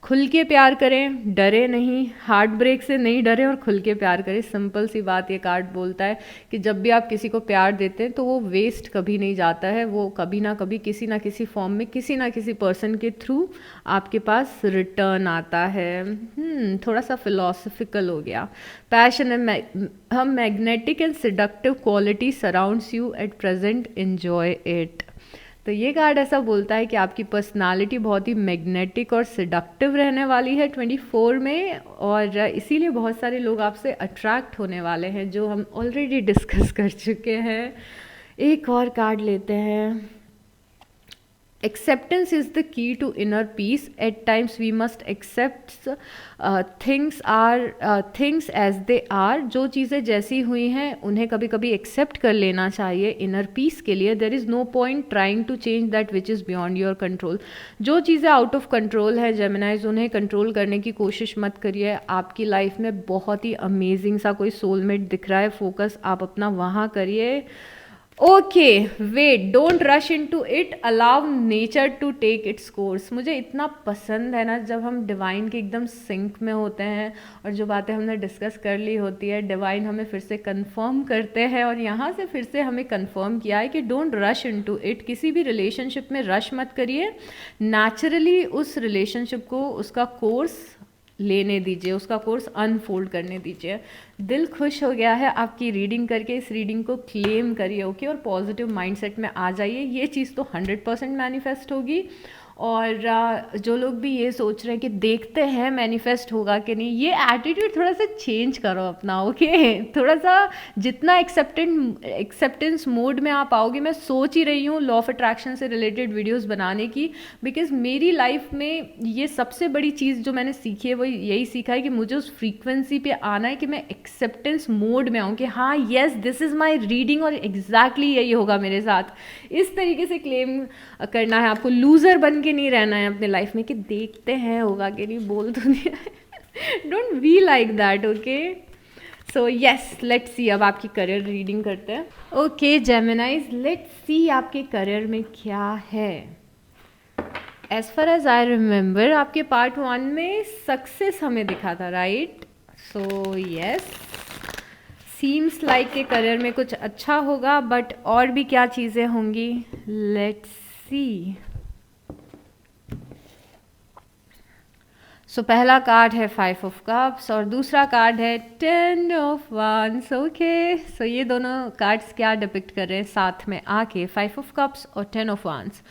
खुल के प्यार करें, डरे नहीं, हार्ट ब्रेक से नहीं डरे और खुल के प्यार करें। सिंपल सी बात ये कार्ड बोलता है कि जब भी आप किसी को प्यार देते हैं तो वो वेस्ट कभी नहीं जाता है। वो कभी ना कभी किसी ना किसी फॉर्म में किसी ना किसी पर्सन के थ्रू आपके पास रिटर्न आता है। थोड़ा सा फिलोसफिकल हो गया। पैशन एंड हम magnetic and seductive quality surrounds you at present, enjoy it. तो ये कार्ड ऐसा बोलता है कि आपकी पर्सनालिटी बहुत ही मैग्नेटिक और सिडक्टिव रहने वाली है 24 में, और इसीलिए बहुत सारे लोग आपसे अट्रैक्ट होने वाले हैं, जो हम ऑलरेडी डिस्कस कर चुके हैं। एक और कार्ड लेते हैं। Acceptance is the key to inner peace. At times we must accept things as they are. जो चीज़ें जैसी हुई हैं उन्हें कभी कभी एक्सेप्ट कर लेना चाहिए इनर पीस के लिए। There is no point trying to change that which is beyond your control. जो चीज़ें आउट ऑफ कंट्रोल है जेमिनाइज, उन्हें कंट्रोल करने की कोशिश मत करिए। आपकी लाइफ में बहुत ही अमेजिंग सा कोई सोलमेट दिख रहा है, फोकस आप अपना वहाँ करिए। Okay, wait, don't rush into it, allow nature to take its course. मुझे इतना पसंद है ना जब हम डिवाइन के एकदम सिंक में होते हैं और जो बातें हमने डिस्कस कर ली होती है डिवाइन हमें फिर से कंफर्म करते हैं, और यहाँ से फिर से हमें कंफर्म किया है कि don't rush into it. किसी भी रिलेशनशिप में रश मत करिए, नेचुरली उस रिलेशनशिप को उसका कोर्स लेने दीजिए, उसका कोर्स अनफोल्ड करने दीजिए। दिल खुश हो गया है आपकी रीडिंग करके। इस रीडिंग को क्लेम करिए, ओके, और पॉजिटिव माइंडसेट में आ जाइए। ये चीज़ तो 100% मैनिफेस्ट होगी। और जो लोग भी ये सोच रहे हैं कि देखते हैं मैनिफेस्ट होगा कि नहीं, ये एटीट्यूड थोड़ा सा चेंज करो अपना, ओके। थोड़ा सा जितना एक्सेप्टेंस मोड में आप आओगे, मैं सोच ही रही हूँ लॉ ऑफ अट्रैक्शन से रिलेटेड वीडियोस बनाने की, बिकॉज मेरी लाइफ में ये सबसे बड़ी चीज़ जो मैंने सीखी है वो यही सीखा है कि मुझे उस फ्रीक्वेंसी पे आना है कि मैं एक्सेप्टेंस मोड में आऊँ कि हाँ yes this is my reading और एग्जैक्टली यही होगा मेरे साथ। इस तरीके से क्लेम करना है आपको, लूज़र बन के नहीं रहना है अपने लाइफ में कि देखते हैं होगा कि नहीं, बोल तो नहीं रहे। Don't be like that, okay. So yes, let's see, अब आपकी करियर रीडिंग करते हैं। ओके जेमिनाइज, लेट्स सी आपके करियर में क्या है। As far as I remember आपके पार्ट 1 में सक्सेस हमें दिखा था, right? So yes, seems like के करियर में कुछ अच्छा होगा, बट और भी क्या चीज़ें होंगी, लेट्स सी। सो पहला कार्ड है 5 ऑफ कप्स और दूसरा कार्ड है 10 ऑफ वांड्स, ओके। सो ये दोनों कार्ड्स क्या डिपिक्ट कर रहे हैं साथ में आके, 5 ऑफ कप्स और 10 ऑफ वांड्स।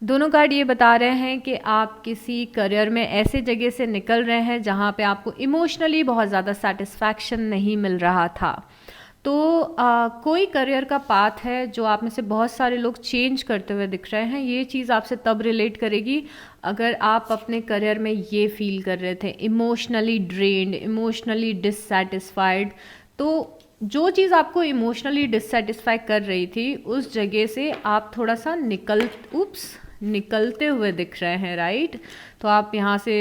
दोनों कार्ड ये बता रहे हैं कि आप किसी करियर में ऐसे जगह से निकल रहे हैं जहाँ पे आपको इमोशनली बहुत ज़्यादा सेटिस्फैक्शन नहीं मिल रहा था। तो कोई करियर का पाथ है जो आप में से बहुत सारे लोग चेंज करते हुए दिख रहे हैं। ये चीज़ आपसे तब रिलेट करेगी अगर आप अपने करियर में ये फील कर रहे थे इमोशनली ड्रेन्ड, इमोशनली डिससेटिस्फाइड। तो जो चीज़ आपको इमोशनली डिससेटिस्फाई कर रही थी उस जगह से आप थोड़ा सा निकलते हुए दिख रहे हैं, राइट? तो आप यहाँ से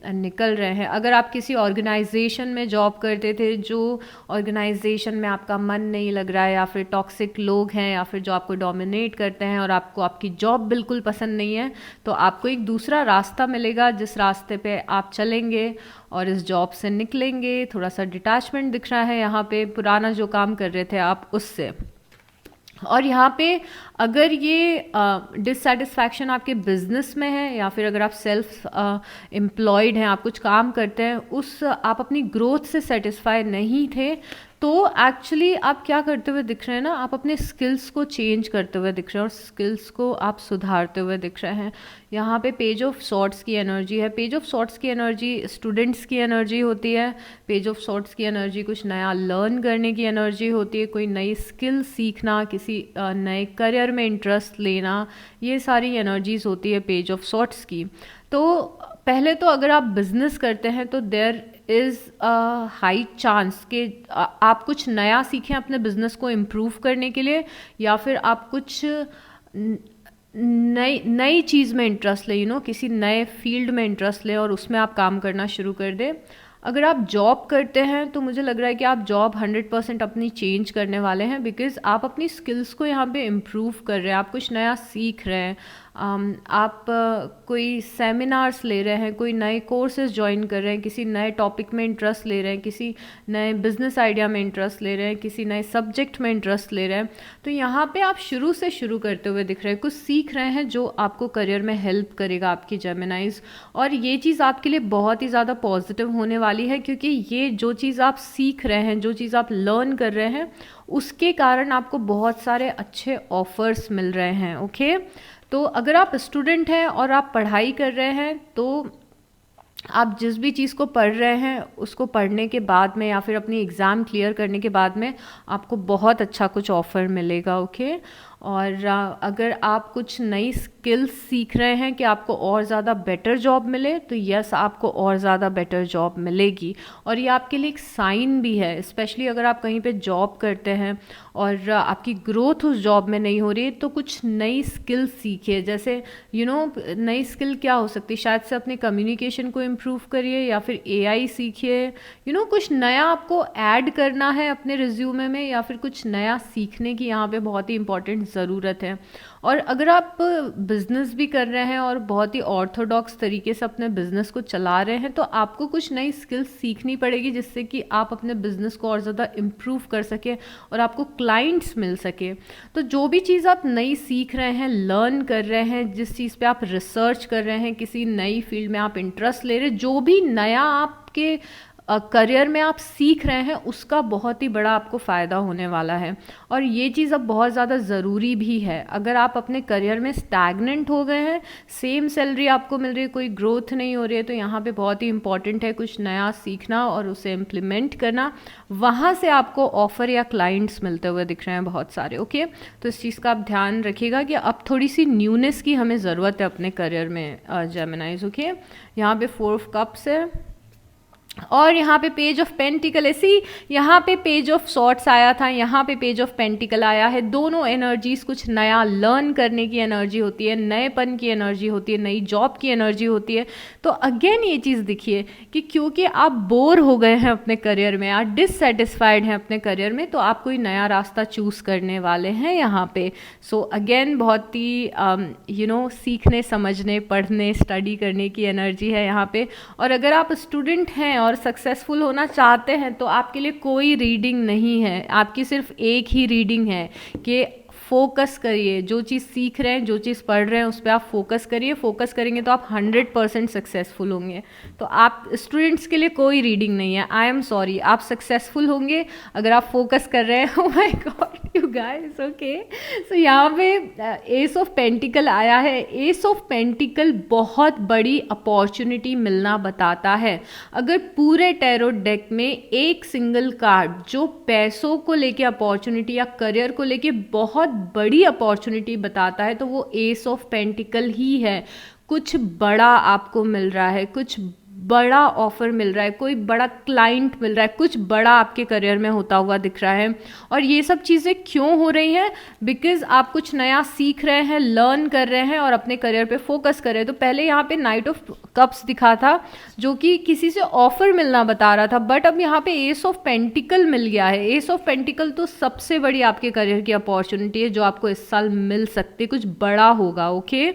निकल रहे हैं। अगर आप किसी ऑर्गेनाइजेशन में जॉब करते थे, जो ऑर्गेनाइजेशन में आपका मन नहीं लग रहा है, या फिर टॉक्सिक लोग हैं, या फिर जो आपको डोमिनेट करते हैं और आपको आपकी जॉब बिल्कुल पसंद नहीं है, तो आपको एक दूसरा रास्ता मिलेगा जिस रास्ते पे आप चलेंगे और इस जॉब से निकलेंगे। थोड़ा सा डिटैचमेंट दिख रहा है यहाँ पे, पुराना जो काम कर रहे थे आप उससे। और यहाँ पे अगर ये डिससेटिस्फैक्शन आपके बिजनेस में है, या फिर अगर आप सेल्फ एम्प्लॉयड हैं, आप कुछ काम करते हैं, आप अपनी ग्रोथ से सेटिस्फाई नहीं थे, तो एक्चुअली आप क्या करते हुए दिख रहे हैं ना, आप अपने स्किल्स को चेंज करते हुए दिख रहे हैं और स्किल्स को आप सुधारते हुए दिख रहे हैं। यहाँ पे पेज ऑफ सॉर्ट्स की एनर्जी है। पेज ऑफ सॉर्ट्स की एनर्जी स्टूडेंट्स की एनर्जी होती है। पेज ऑफ सॉर्ट्स की एनर्जी कुछ नया लर्न करने की एनर्जी होती है, कोई नई स्किल सीखना, किसी नए करियर में इंटरेस्ट लेना, ये सारी एनर्जीज होती है पेज ऑफ सॉर्ट्स की। तो पहले तो अगर आप बिजनेस करते हैं तो there is a high chance कि आप कुछ नया सीखें अपने बिजनेस को इम्प्रूव करने के लिए, या फिर आप कुछ नई चीज़ में इंटरेस्ट लें, किसी नए फील्ड में इंटरेस्ट लें और उसमें आप काम करना शुरू कर दें। अगर आप जॉब करते हैं तो मुझे लग रहा है कि आप जॉब 100% अपनी चेंज करने वाले हैं, बिकॉज़ आप अपनी स्किल्स को यहाँ पे इम्प्रूव कर रहे हैं, आप कुछ नया सीख रहे हैं, आप कोई सेमिनार्स ले रहे हैं, कोई नए कोर्सेज ज्वाइन कर रहे हैं, किसी नए टॉपिक में इंटरेस्ट ले रहे हैं, किसी नए बिजनेस आइडिया में इंटरेस्ट ले रहे हैं, किसी नए सब्जेक्ट में इंटरेस्ट ले रहे हैं। तो यहाँ पे आप शुरू से शुरू करते हुए दिख रहे हैं, कुछ सीख रहे हैं जो आपको करियर में हेल्प करेगा आपकी जेमिनाइज। और ये चीज़ आपके लिए बहुत ही ज़्यादा पॉजिटिव होने वाली है, क्योंकि ये जो चीज़ आप सीख रहे हैं, जो चीज़ आप लर्न कर रहे हैं, उसके कारण आपको बहुत सारे अच्छे ऑफर्स मिल रहे हैं, ओके। तो अगर आप स्टूडेंट हैं और आप पढ़ाई कर रहे हैं, तो आप जिस भी चीज़ को पढ़ रहे हैं उसको पढ़ने के बाद में, या फिर अपनी एग्ज़ाम क्लियर करने के बाद में, आपको बहुत अच्छा कुछ ऑफ़र मिलेगा, ओके। और अगर आप कुछ नई स्किल्स सीख रहे हैं कि आपको और ज़्यादा बेटर जॉब मिले, तो यस आपको और ज़्यादा बेटर जॉब मिलेगी। और ये आपके लिए एक साइन भी है, स्पेशली अगर आप कहीं पे जॉब करते हैं और आपकी ग्रोथ उस जॉब में नहीं हो रही है, तो कुछ नई स्किल सीखिए। जैसे नई स्किल क्या हो सकती है, शायद से अपने कम्युनिकेशन को इम्प्रूव करिए, या फिर AI सीखिए, कुछ नया आपको ऐड करना है अपने रिज्यूमे में, या फिर कुछ नया सीखने की यहाँ पे बहुत ही इंपॉर्टेंट ज़रूरत है। और अगर आप बिज़नेस भी कर रहे हैं और बहुत ही ऑर्थोडॉक्स तरीके से अपने बिज़नेस को चला रहे हैं, तो आपको कुछ नई स्किल्स सीखनी पड़ेगी जिससे कि आप अपने बिज़नेस को और ज़्यादा इम्प्रूव कर सकें और आपको क्लाइंट्स मिल सके। तो जो भी चीज़ आप नई सीख रहे हैं, लर्न कर रहे हैं, जिस चीज़ पे आप रिसर्च कर रहे हैं, किसी नई फील्ड में आप इंटरेस्ट ले रहे हैं, जो भी नया आपके करियर में आप सीख रहे हैं उसका बहुत ही बड़ा आपको फ़ायदा होने वाला है। और ये चीज़ अब बहुत ज़्यादा ज़रूरी भी है। अगर आप अपने करियर में स्टैगनेंट हो गए हैं, सेम सैलरी आपको मिल रही है, कोई ग्रोथ नहीं हो रही है, तो यहाँ पे बहुत ही इंपॉर्टेंट है कुछ नया सीखना और उसे इम्प्लीमेंट करना। वहाँ से आपको ऑफ़र या क्लाइंट्स मिलते हुए दिख रहे हैं बहुत सारे। ओके, तो इस चीज़ का आप ध्यान रखिएगा कि अब थोड़ी सी न्यूनेस की हमें ज़रूरत है अपने करियर में जेमिनाइज। ओके, यहाँ पे 4 ऑफ कप्स है और यहाँ पे पेज ऑफ पेंटिकल है। सी, यहाँ पे पेज ऑफ सॉर्ट्स आया था, यहाँ पे पेज ऑफ पेंटिकल आया है। दोनों एनर्जीज कुछ नया लर्न करने की एनर्जी होती है, नएपन की एनर्जी होती है, नई जॉब की एनर्जी होती है। तो अगेन ये चीज़ दिखिए कि क्योंकि आप बोर हो गए हैं अपने करियर में, आप डिससेटिस्फाइड हैं अपने करियर में, तो आप कोई नया रास्ता चूज़ करने वाले हैं यहाँ पे। सो अगेन बहुत ही सीखने, समझने, पढ़ने, स्टडी करने की एनर्जी है यहाँ पे। और अगर आप स्टूडेंट हैं और सक्सेसफुल होना चाहते हैं तो आपके लिए कोई रीडिंग नहीं है, आपकी सिर्फ एक ही रीडिंग है कि फोकस करिए, जो चीज़ सीख रहे हैं, जो चीज़ पढ़ रहे हैं उस पर आप फोकस करिए। फोकस करेंगे तो आप 100% सक्सेसफुल होंगे। तो आप स्टूडेंट्स के लिए कोई रीडिंग नहीं है, आई एम सॉरी, आप सक्सेसफुल होंगे अगर आप फोकस कर रहे हैं। Oh my god you guys, okay. So यहाँ पे एस ऑफ पेंटिकल आया है। एस ऑफ पेंटिकल बहुत बड़ी अपॉर्चुनिटी मिलना बताता है। अगर पूरे टैरो डेक में एक सिंगल कार्ड जो पैसों को लेके अपॉर्चुनिटी या करियर को लेके बहुत बड़ी अपॉर्चुनिटी बताता है तो वो एस ऑफ पेंटिकल ही है। कुछ बड़ा आपको मिल रहा है, कुछ बड़ा ऑफर मिल रहा है, कोई बड़ा क्लाइंट मिल रहा है, कुछ बड़ा आपके करियर में होता हुआ दिख रहा है। और ये सब चीज़ें क्यों हो रही हैं? बिकॉज आप कुछ नया सीख रहे हैं, लर्न कर रहे हैं और अपने करियर पे फोकस कर रहे हैं। तो पहले यहाँ पे नाइट ऑफ कप्स दिखा था जो कि किसी से ऑफर मिलना बता रहा था, बट अब यहाँ पे एस ऑफ पेंटिकल मिल गया है। एस ऑफ पेंटिकल तो सबसे बड़ी आपके करियर की अपॉर्चुनिटी है जो आपको इस साल मिल सकती है, कुछ बड़ा होगा। Okay,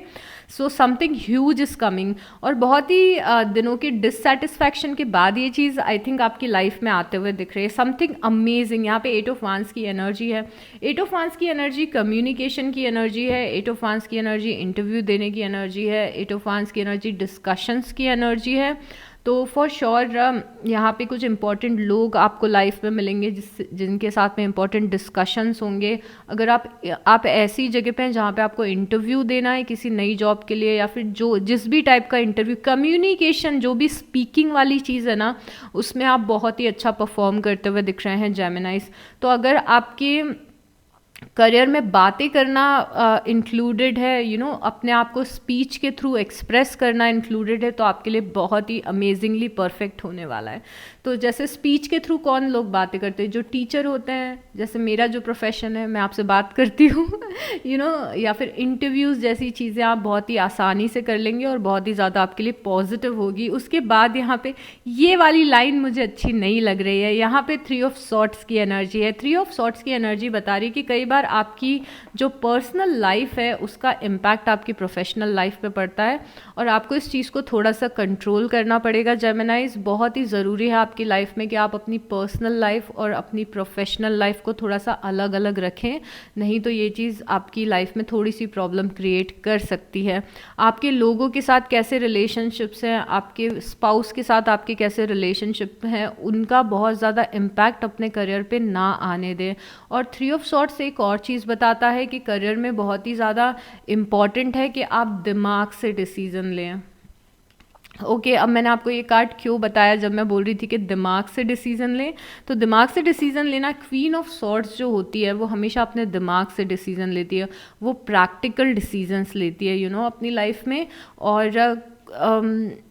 so something huge is coming. और बहुत ही दिनों की डिससेटिस्फैक्शन के बाद ये चीज़ आई थिंक आपकी लाइफ में आते हुए दिख रही है, समथिंग अमेजिंग। यहाँ पे 8 ऑफ वांस की एनर्जी है। 8 ऑफ वांस की एनर्जी कम्युनिकेशन की एनर्जी है। 8 ऑफ वांस की एनर्जी इंटरव्यू देने की एनर्जी है। 8 ऑफ वांस की एनर्जी डिस्कशंस की एनर्जी है। तो फॉर श्योर यहाँ पे कुछ इंपॉर्टेंट लोग आपको लाइफ में मिलेंगे जिनके साथ में इंपॉर्टेंट डिस्कशंस होंगे। अगर आप ऐसी जगह पे हैं जहाँ पे आपको इंटरव्यू देना है किसी नई जॉब के लिए, या फिर जो जिस भी टाइप का इंटरव्यू, कम्युनिकेशन, जो भी स्पीकिंग वाली चीज़ है ना, उसमें आप बहुत ही अच्छा परफॉर्म करते हुए दिख रहे हैं जेमिनाइज। तो अगर आपके करियर में बातें करना इंक्लूडेड है, अपने आप को स्पीच के थ्रू एक्सप्रेस करना इंक्लूडेड है, तो आपके लिए बहुत ही अमेजिंगली परफेक्ट होने वाला है। तो जैसे स्पीच के थ्रू कौन लोग बातें करते हैं? जो टीचर होते हैं, जैसे मेरा जो प्रोफेशन है, मैं आपसे बात करती हूँ या फिर इंटरव्यूज़ जैसी चीज़ें आप बहुत ही आसानी से कर लेंगे और बहुत ही ज़्यादा आपके लिए पॉजिटिव होगी। उसके बाद यहाँ पे ये वाली लाइन मुझे अच्छी नहीं लग रही है। यहाँ पे 3 ऑफ सॉर्ट्स की एनर्जी है। 3 ऑफ सॉर्ट्स की एनर्जी बता रही है कि कई बार आपकी जो पर्सनल लाइफ है उसका इम्पैक्ट आपकी प्रोफेशनल लाइफ पे पड़ता है और आपको इस चीज़ को थोड़ा सा कंट्रोल करना पड़ेगा जेमिनाइज। बहुत ही ज़रूरी है आपकी लाइफ में कि आप अपनी पर्सनल लाइफ और अपनी प्रोफेशनल लाइफ को थोड़ा सा अलग अलग रखें, नहीं तो ये चीज़ आपकी लाइफ में थोड़ी सी प्रॉब्लम क्रिएट कर सकती है। आपके लोगों के साथ कैसे रिलेशनशिप्स हैं, आपके स्पाउस के साथ आपके कैसे रिलेशनशिप हैं, उनका बहुत ज़्यादा इम्पैक्ट अपने करियर पे ना आने दें। और 3 ऑफ सॉर्ट्स एक और चीज़ बताता है कि करियर में बहुत ही ज़्यादा इम्पॉर्टेंट है कि आप दिमाग से डिसीज़न लें। ओके, अब मैंने आपको ये कार्ड क्यों बताया जब मैं बोल रही थी कि दिमाग से डिसीज़न लें, तो दिमाग से डिसीज़न लेना, क्वीन ऑफ सॉर्ड्स जो होती है वो हमेशा अपने दिमाग से डिसीज़न लेती है, वो प्रैक्टिकल डिसीजंस लेती है अपनी लाइफ में। और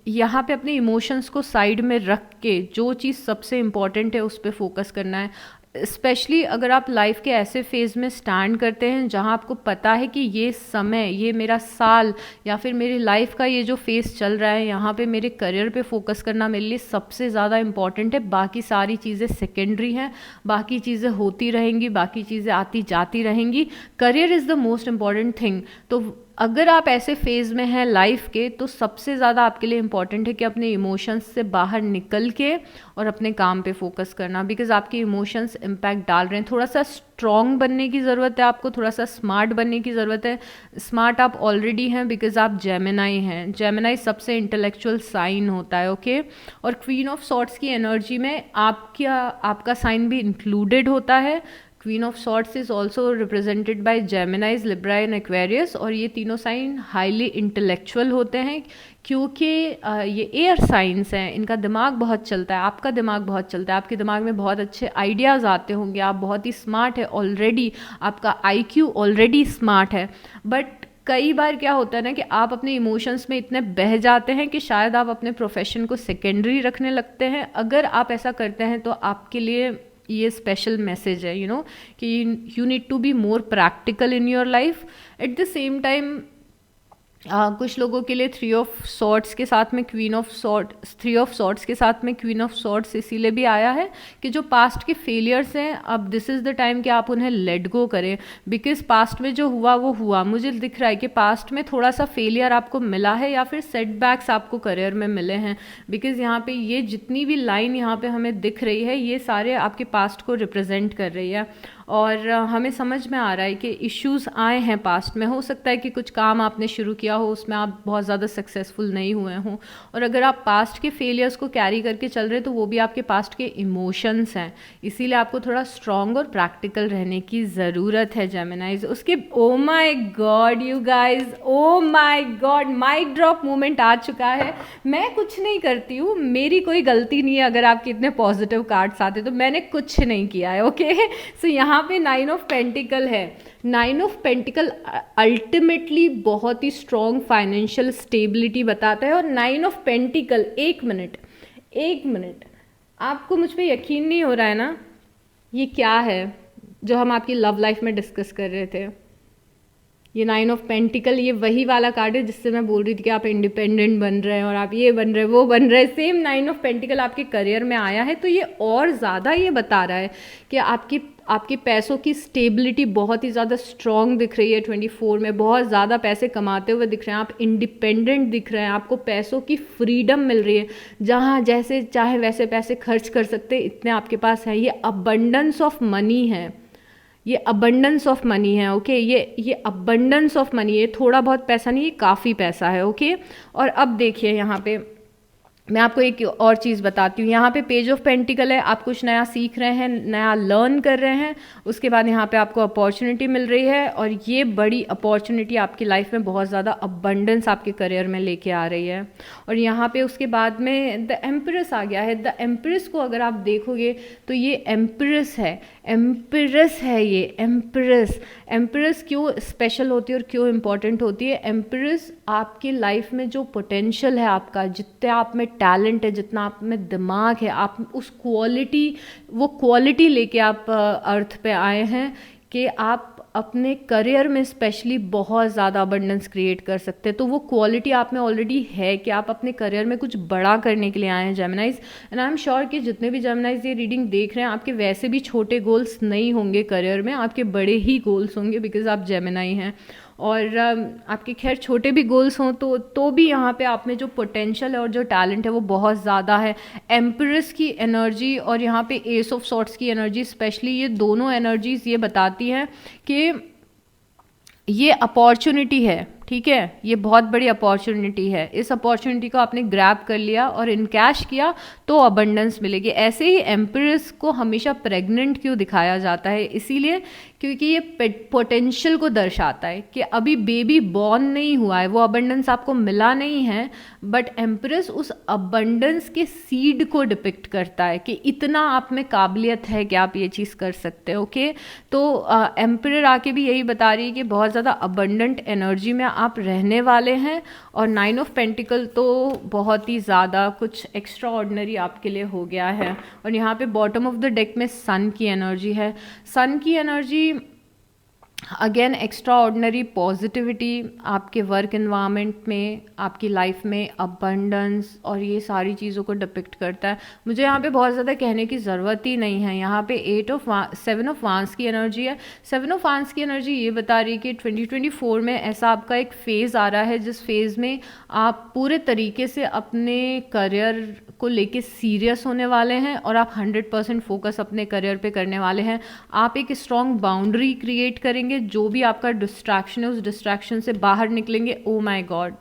यहाँ पे अपने इमोशंस को साइड में रख के जो चीज़ सबसे इम्पॉर्टेंट है उस पर फोकस करना है। स्पेशली अगर आप लाइफ के ऐसे फेज़ में स्टैंड करते हैं जहाँ आपको पता है कि ये समय, ये मेरा साल या फिर मेरी लाइफ का ये जो फेज़ चल रहा है, यहाँ पे मेरे करियर पे फोकस करना मेरे लिए सबसे ज़्यादा इम्पॉर्टेंट है। बाकी सारी चीज़ें सेकेंडरी हैं, बाकी चीज़ें होती रहेंगी, बाकी चीज़ें आती जाती रहेंगी। Career is the most important thing. तो अगर आप ऐसे फेज़ में हैं लाइफ के, तो सबसे ज़्यादा आपके लिए इम्पॉर्टेंट है कि अपने इमोशंस से बाहर निकल के और अपने काम पे फोकस करना, बिकॉज आपके इमोशंस इम्पैक्ट डाल रहे हैं। थोड़ा सा स्ट्रॉन्ग बनने की ज़रूरत है आपको, थोड़ा सा स्मार्ट बनने की ज़रूरत है। स्मार्ट आप ऑलरेडी हैं बिकॉज आप जेमिनाई हैं। जेमिनाई सबसे इंटेलेक्चुअल साइन होता है, ओके। और क्वीन ऑफ सॉर्ट्स की एनर्जी में आपका साइन भी इंक्लूडेड होता है। Queen of swords is also represented by Geminis, Libra and Aquarius, और ये तीनों साइन हाईली इंटेलेक्चुअल होते हैं क्योंकि ये एयर साइंस हैं। इनका दिमाग बहुत चलता है, आपका दिमाग बहुत चलता है, आपके दिमाग में बहुत अच्छे आइडियाज़ आते होंगे, आप बहुत ही स्मार्ट है ऑलरेडी, आपका आईक्यू ऑलरेडी स्मार्ट है। बट कई बार क्या होता है ना कि आप अपने इमोशंस में इतने बह जाते हैं कि शायद आप अपने प्रोफेशन को सेकेंडरी रखने लगते हैं। अगर आप ऐसा करते हैं तो आपके लिए ये स्पेशल मैसेज है, यू नो, कि you need to be more practical in your life. At the same time कुछ लोगों के लिए थ्री ऑफ सॉर्ट्स के साथ में क्वीन ऑफ सॉर्ट्स इसीलिए भी आया है कि जो पास्ट के फेलियर्स हैं, अब दिस इज़ द टाइम कि आप उन्हें लेट गो करें। बिकॉज पास्ट में जो हुआ वो हुआ। मुझे दिख रहा है कि पास्ट में थोड़ा सा फेलियर आपको मिला है या फिर सेटबैक्स आपको करियर में मिले हैं। बिकॉज यहाँ पे ये जितनी भी लाइन यहाँ पे हमें दिख रही है, ये सारे आपके पास्ट को रिप्रेजेंट कर रही है। और हमें समझ में आ रहा है कि इश्यूज़ आए हैं पास्ट में। हो सकता है कि कुछ काम आपने शुरू किया हो, उसमें आप बहुत ज़्यादा सक्सेसफुल नहीं हुए हों, और अगर आप पास्ट के फेलियर्स को कैरी करके चल रहे हैं तो वो भी आपके पास्ट के इमोशंस हैं। इसीलिए आपको थोड़ा स्ट्रॉन्ग और प्रैक्टिकल रहने की ज़रूरत है जेमिनाइज। उसके oh my god you guys, oh my god, mic drop moment आ चुका है। मैं कुछ नहीं करती हूँ, मेरी कोई गलती नहीं है अगर आपके इतने पॉजिटिव कार्ड्स आते, तो मैंने कुछ नहीं किया है, ओके। सो यहाँ पे 9 ऑफ पेंटिकल है। 9 ऑफ पेंटिकल अल्टीमेटली बहुत ही स्ट्रॉन्ग फाइनेंशियल स्टेबिलिटी बताता है। और 9 ऑफ पेंटिकल, एक मिनट, आपको मुझ पे यकीन नहीं हो रहा है ना? ये क्या है जो हम आपकी लव लाइफ में डिस्कस कर रहे थे? ये 9 ऑफ पेंटिकल, ये वही वाला कार्ड है जिससे मैं बोल रही थी कि आप इंडिपेंडेंट बन रहे हैं और आप ये बन रहे हैं, वो बन रहे हैं। सेम 9 ऑफ पेंटिकल आपके करियर में आया है, तो ये और ज़्यादा ये बता रहा है कि आपके पैसों की स्टेबिलिटी बहुत ही ज़्यादा स्ट्रॉन्ग दिख रही है। 24 में बहुत ज़्यादा पैसे कमाते हुए दिख रहे हैं, आप इंडिपेंडेंट दिख रहे हैं, आपको पैसों की फ्रीडम मिल रही है, जहाँ जैसे चाहे वैसे पैसे खर्च कर सकते, इतने आपके पास है। ये अबंडेंस ऑफ मनी है, ये अबंडेंस ऑफ मनी है, ओके। ये अबंडेंस ऑफ मनी है, थोड़ा बहुत पैसा नहीं, ये काफ़ी पैसा है, ओके। और अब देखिए यहाँ पे मैं आपको एक और चीज़ बताती हूँ। यहाँ पे पेज ऑफ पेंटिकल है, आप कुछ नया सीख रहे हैं, नया लर्न कर रहे हैं, उसके बाद यहाँ पे आपको अपॉर्चुनिटी मिल रही है, और ये बड़ी अपॉर्चुनिटी आपकी लाइफ में बहुत ज़्यादा अबंडेंस आपके करियर में लेके आ रही है। और यहाँ पे उसके बाद में द एम्प्रेस आ गया है। द एम्प्रेस को अगर आप देखोगे तो ये एम्प्रेस है, ये एम्प्रेस क्यों स्पेशल होती है और क्यों इम्पॉर्टेंट होती है? एम्प्रेस आपकी लाइफ में जो पोटेंशियल है आपका, जितने आप में टैलेंट है, जितना आप में दिमाग है, आप उस वो क्वालिटी लेके आप अर्थ पे आए हैं कि आप अपने करियर में स्पेशली बहुत ज़्यादा अबंडेंस क्रिएट कर सकते हैं। तो वो क्वालिटी आप में ऑलरेडी है कि आप अपने करियर में कुछ बड़ा करने के लिए आए हैं जेमिनाइज। एंड आई एम श्योर कि जितने भी जेमिनाइज ये रीडिंग देख रहे हैं, आपके वैसे भी छोटे गोल्स नहीं होंगे करियर में, आपके बड़े ही गोल्स होंगे बिकॉज आप जेमिनाई हैं। और आपके खैर छोटे भी गोल्स हों तो भी यहाँ पे आप में जो पोटेंशियल है और जो टैलेंट है वो बहुत ज़्यादा है। एम्प्रेस की एनर्जी और यहाँ पे एस ऑफ सॉर्ट्स की एनर्जी, स्पेशली ये दोनों एनर्जीज ये बताती हैं कि ये अपॉर्चुनिटी है, ठीक है, ये बहुत बड़ी अपॉर्चुनिटी है। इस अपॉर्चुनिटी को आपने ग्रैब कर लिया और इनकैश किया तो अबंडेंस मिलेगी। ऐसे ही एम्प्रेस को हमेशा प्रेग्नेंट क्यों दिखाया जाता है? इसीलिए क्योंकि ये पोटेंशियल को दर्शाता है कि अभी बेबी बॉर्न नहीं हुआ है, वो अबंडेंस आपको मिला नहीं है, बट एम्प्रेस उस अबंडेंस के सीड को डिपिक्ट करता है कि इतना आप में काबिलियत है कि आप ये चीज़ कर सकते हो, ओके। तो एम्परर आके भी यही बता रही है कि बहुत ज़्यादा अबंडेंट एनर्जी में आप रहने वाले हैं। और 9 ऑफ पेंटिकल तो बहुत ही ज़्यादा कुछ एक्स्ट्रा ऑर्डिनरी आपके लिए हो गया है। और यहाँ पे बॉटम ऑफ द डेक में सन की एनर्जी है। सन की energy again extra ordinary positivity आपके वर्क इन्वायरमेंट में, आपकी लाइफ में अबंडेंस और ये सारी चीज़ों को डिपिक्ट करता है। मुझे यहाँ पे बहुत ज़्यादा कहने की ज़रूरत ही नहीं है। यहाँ पे 7 ऑफ वांस की एनर्जी है। 7 ऑफ वांस की एनर्जी ये बता रही है कि 2024 में ऐसा आपका एक फ़ेज़ आ रहा है जिस फेज़ में आप पूरे तरीके से अपने करियर को लेके सीरियस होने वाले हैं और आप 100% फोकस अपने करियर पे करने वाले हैं। आप एक स्ट्रॉन्ग बाउंड्री क्रिएट करेंगे, जो भी आपका डिस्ट्रैक्शन है उस डिस्ट्रैक्शन से बाहर निकलेंगे। ओ माय गॉड।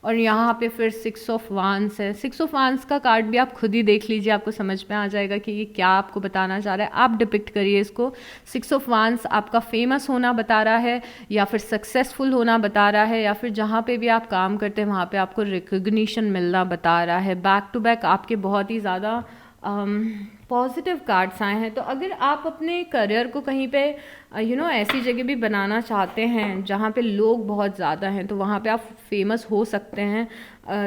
और यहाँ पे फिर 6 ऑफ वांस है। 6 ऑफ वांस का कार्ड भी आप खुद ही देख लीजिए, आपको समझ में आ जाएगा कि ये क्या आपको बताना चाह रहा है। आप डिपिक्ट करिए इसको। 6 ऑफ वांस आपका फेमस होना बता रहा है, या फिर सक्सेसफुल होना बता रहा है, या फिर जहाँ पे भी आप काम करते हैं वहाँ पे आपको रिकग्निशन मिलना बता रहा है। बैक टू बैक आपके बहुत ही ज़्यादा पॉजिटिव कार्ड्स आए हैं। तो अगर आप अपने करियर को कहीं पे ऐसी जगह भी बनाना चाहते हैं जहाँ पे लोग बहुत ज़्यादा हैं, तो वहाँ पे आप फेमस हो सकते हैं।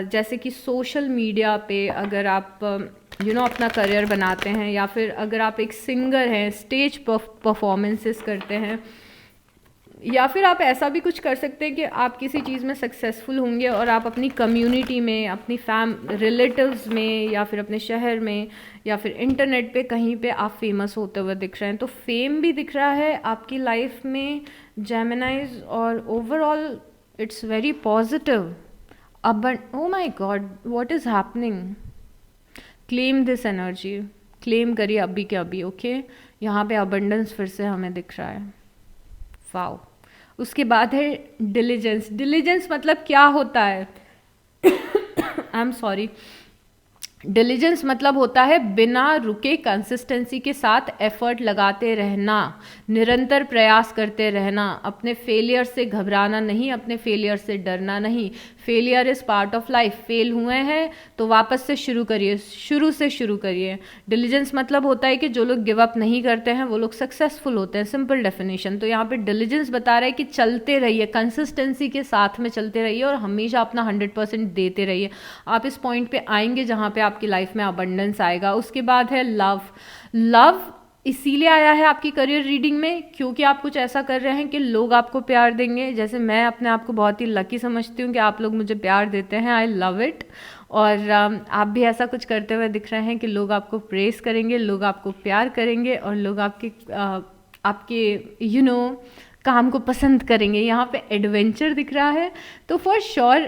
जैसे कि सोशल मीडिया पे अगर आप अपना करियर बनाते हैं, या फिर अगर आप एक सिंगर हैं, स्टेज परफॉर्मेंसेस करते हैं, या फिर आप ऐसा भी कुछ कर सकते हैं कि आप किसी चीज़ में सक्सेसफुल होंगे और आप अपनी कम्युनिटी में, अपनी रिलेटिव्स में, या फिर अपने शहर में, या फिर इंटरनेट पे कहीं पे आप फेमस होते हुए दिख रहे हैं। तो फेम भी दिख रहा है आपकी लाइफ में जेमिनाइज, और ओवरऑल इट्स वेरी पॉजिटिव। अब oh my god, what is happening. Claim this energy, claim करिए अभी के अभी। ओके, यहाँ पे अबंडेंस फिर से हमें दिख रहा है। वाओ। उसके बाद है डिलीजेंस। डिलीजेंस मतलब क्या होता है? I am sorry. डिलीजेंस मतलब होता है बिना रुके कंसिस्टेंसी के साथ एफर्ट लगाते रहना, निरंतर प्रयास करते रहना, अपने फेलियर से घबराना नहीं, अपने फेलियर से डरना नहीं। Failure is part of life. Fail हुए हैं तो वापस से शुरू करिए, शुरू से शुरू करिए। डिलीजेंस मतलब होता है कि जो लोग गिव अप नहीं करते हैं वो लोग सक्सेसफुल होते हैं, सिंपल डेफिनेशन। तो यहाँ पे डिलीजेंस बता रहा है कि चलते रहिए, कंसिस्टेंसी के साथ में चलते रहिए और हमेशा अपना 100% देते रहिए। आप इस पॉइंट पे आएंगे जहाँ पे आपकी लाइफ में अबंडेंस आएगा। उसके बाद है लव। लव इसीलिए आया है आपकी करियर रीडिंग में क्योंकि आप कुछ ऐसा कर रहे हैं कि लोग आपको प्यार देंगे। जैसे मैं अपने आप को बहुत ही लकी समझती हूँ कि आप लोग मुझे प्यार देते हैं। I love it. और आप भी ऐसा कुछ करते हुए दिख रहे हैं कि लोग आपको प्रेस करेंगे, लोग आपको प्यार करेंगे, और लोग आपके काम को पसंद करेंगे। यहाँ पे एडवेंचर दिख रहा है। तो फॉर श्योर